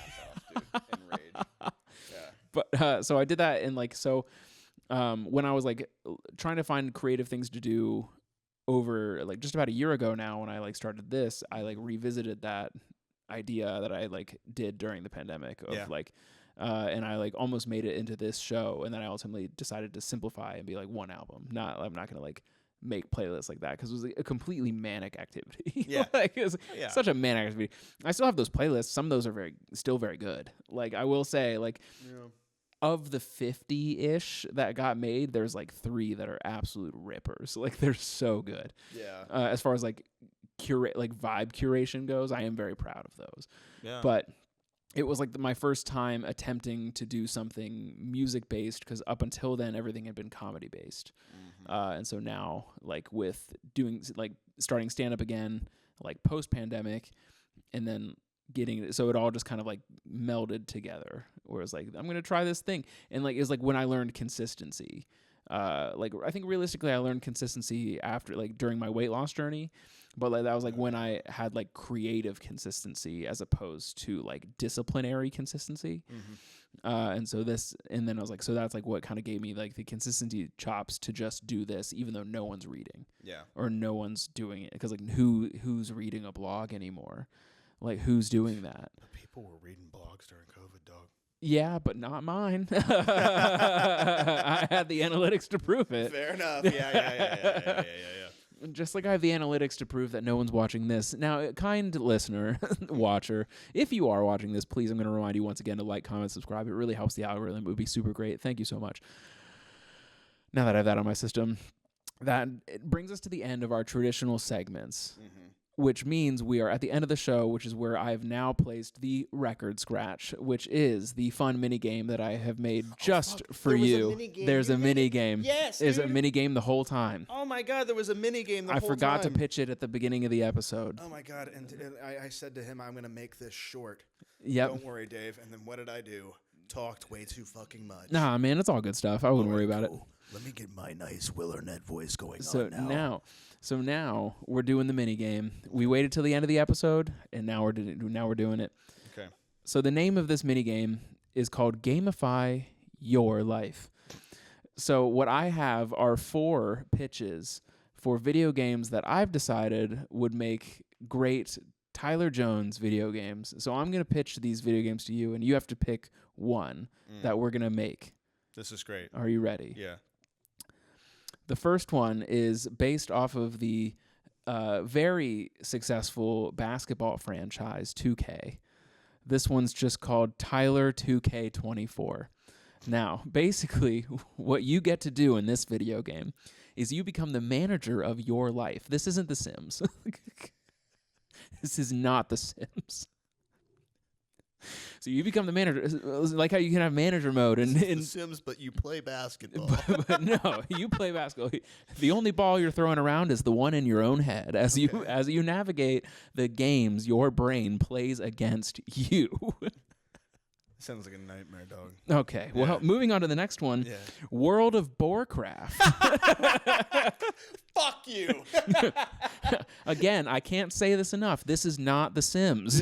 off, dude, in rage. Yeah. But so I did that, and like so, when I was like trying to find creative things to do over like just about a year ago now, when I like started this, I like revisited that idea that I like did during the pandemic of like and I like almost made it into this show, and then I ultimately decided to simplify and be like one album. I'm not gonna like make playlists like that because it was like a completely manic activity. Like it was such a manic activity. I still have those playlists. Some of those are still very good. Like I will say, like of the 50-ish that got made, there's like 3 that are absolute rippers. Like they're so good. As far as like vibe curation goes, I am very proud of those. But it was like my first time attempting to do something music based, because up until then everything had been comedy based. And so now like with doing like starting stand up again, like post pandemic, and then so it all just kind of like melded together, where it's like I'm gonna try this thing. And like it's like when I learned consistency. Like I think realistically I learned consistency after like during my weight loss journey, but like that was like when I had like creative consistency as opposed to like disciplinary consistency. And then I was like, so that's like what kind of gave me like the consistency chops to just do this even though no one's reading or no one's doing it, because like who's reading a blog anymore? Like who's doing that? People were reading blogs during COVID, dog. Yeah, but not mine. I had the analytics to prove it. Fair enough. Yeah. Just like I have the analytics to prove that no one's watching this. Now, kind listener, watcher, if you are watching this, please, I'm going to remind you once again to like, comment, subscribe. It really helps the algorithm. It would be super great. Thank you so much. Now that I have that on my system, it brings us to the end of our traditional segments. Which means we are at the end of the show, which is where I have now placed the record scratch, which is the fun mini game that I have made just for you. There's a mini game. Yes, there's a mini game the whole time. Oh my God, there was a mini game the whole time. I forgot to pitch it at the beginning of the episode. Oh my God, and I said to him, I'm going to make this short. Yep. Don't worry, Dave. And then what did I do? Talked way too fucking much. Nah, man, it's all good stuff. I wouldn't worry about it. Let me get my nice Willernet voice going on now. So now we're doing the mini game. We waited till the end of the episode, and now we're doing it. Okay. So the name of this mini game is called Gamify Your Life. So what I have are 4 pitches for video games that I've decided would make great Tyler Jones video games. So I'm going to pitch these video games to you, and you have to pick one that we're going to make. This is great. Are you ready? Yeah. The first one is based off of the very successful basketball franchise 2K. This one's just called Tyler 2K24. Now, basically, what you get to do in this video game is you become the manager of your life. This isn't The Sims. This is not The Sims. So you become the manager, like how you can have manager mode in The Sims, but you play basketball. but no, you play basketball. The only ball you're throwing around is the one in your own head. As you navigate the games, your brain plays against you. Sounds like a nightmare, dog. Okay, well, moving on to the next one. Yeah. World of Boarcraft. Fuck you. Again, I can't say this enough. This is not The Sims.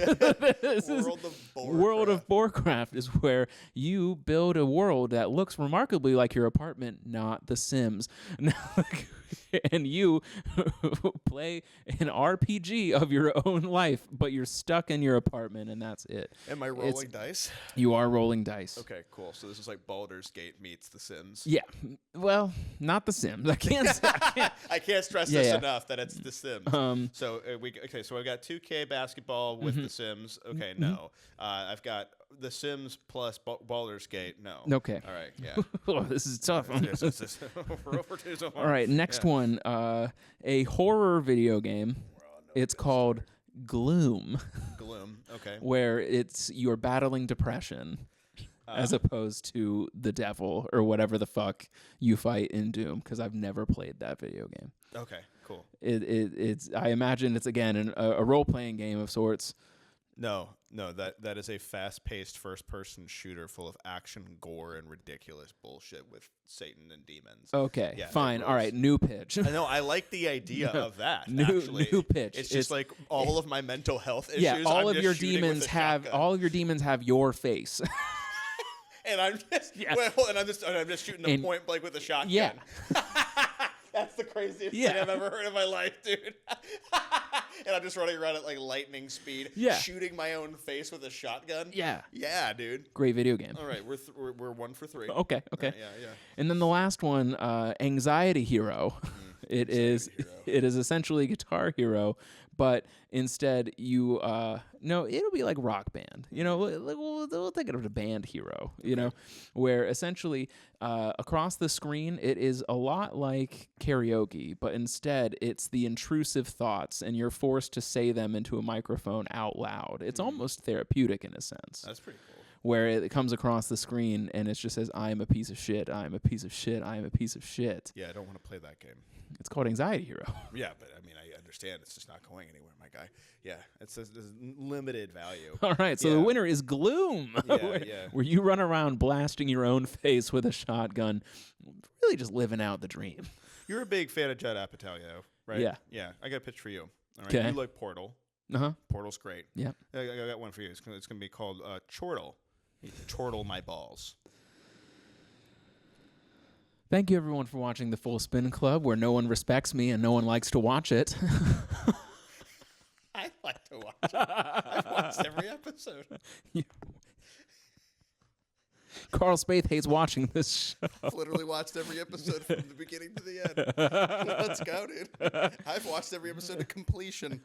World of Boarcraft is where you build a world that looks remarkably like your apartment, not The Sims. And you play an RPG of your own life, but you're stuck in your apartment, and that's it. Am I rolling dice? You are rolling dice. Okay, cool. So this is like Baldur's Gate meets The Sims. Yeah. Well, not The Sims. I can't stress this enough that it's The Sims. So I've got 2K basketball with The Sims. Okay, no. I've got The Sims plus Baldur's Gate. No. Okay. All right. Yeah. Oh, this is tough. All right. Next one. A horror video game. It's called Gloom. Gloom. Okay. Where you're battling depression. As opposed to the devil or whatever the fuck you fight in Doom, because I've never played that video game. Okay, cool. It's I imagine it's again a role playing game of sorts. No, that is a fast-paced first-person shooter full of action, gore, and ridiculous bullshit with Satan and demons. Okay, fine. All right, new pitch. I know. I like the idea of that. New pitch. It's just like all of my mental health issues. Yeah, all of your demons have your face. And I'm just I'm just shooting a point blank with a shotgun. Yeah. That's the craziest thing I've ever heard in my life, dude. And I'm just running around at like lightning speed, shooting my own face with a shotgun. Yeah. Yeah, dude. Great video game. All right, we're 1 for 3. Okay. Yeah. And then the last one, Anxiety Hero. It is essentially Guitar Hero, but instead you it'll be like Rock Band. We'll take it up to Band Hero. Where essentially across the screen it is a lot like karaoke, but instead it's the intrusive thoughts, and you're forced to say them into a microphone out loud. It's almost therapeutic in a sense. That's pretty cool. Where it comes across the screen and it just says, "I am a piece of shit. I am a piece of shit. I am a piece of shit." Yeah, I don't want to play that game. It's called Anxiety Hero. Yeah, but I mean, I understand it's just not going anywhere, my guy. Yeah, it's limited value. All right, so the winner is Gloom, Yeah, where you run around blasting your own face with a shotgun, really just living out the dream. You're a big fan of Judd Apatow, right? Yeah. Yeah, I got a pitch for you. All right, Okay. you like Portal. Uh-huh. Portal's great. Yeah. I got one for you. It's going to be called Chortle. Chortle my balls. Thank you, everyone, for watching the Full Spin Club, where no one respects me and no one likes to watch it. I like to watch it. I've watched every episode. Carl Spaeth hates watching this show. I've literally watched every episode from the beginning to the end. Let's go, dude. I've watched every episode to completion.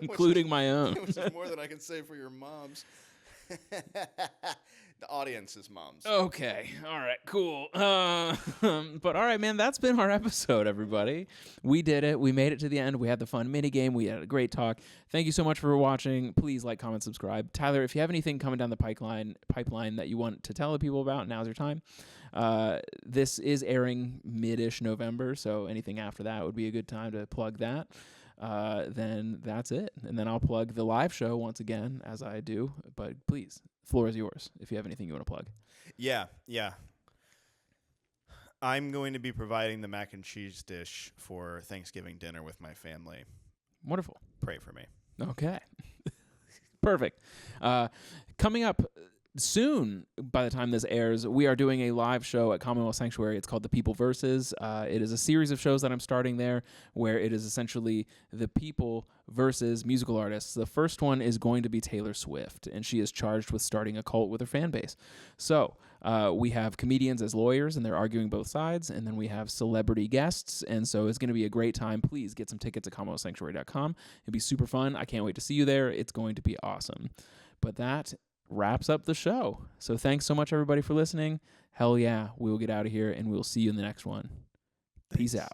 Including my own. Which is more than I can say for your moms. The audience's moms. Okay. All right. Cool. But all right, man, that's been our episode, everybody. We did it. We made it to the end. We had the fun mini game. We had a great talk. Thank you so much for watching. Please like, comment, subscribe. Tyler, if you have anything coming down the pipeline that you want to tell the people about, now's your time. This is airing mid-ish November, so anything after that would be a good time to plug that. Then that's it. And then I'll plug the live show once again, as I do. But please, floor is yours if you have anything you want to plug. Yeah. I'm going to be providing the mac and cheese dish for Thanksgiving dinner with my family. Wonderful. Pray for me. Okay. Perfect. Coming up soon, by the time this airs, we are doing a live show at Commonwealth Sanctuary. It's called The People Versus. It is a series of shows that I'm starting there where it is essentially the people versus musical artists. The first one is going to be Taylor Swift, and she is charged with starting a cult with her fan base. So we have comedians as lawyers, and they're arguing both sides, and then we have celebrity guests, and so it's going to be a great time. Please get some tickets at CommonwealthSanctuary.com. It'll be super fun. I can't wait to see you there. It's going to be awesome. But that wraps up the show. So thanks so much, everybody, for listening. Hell yeah, we will get out of here, and we'll see you in the next one. Peace out.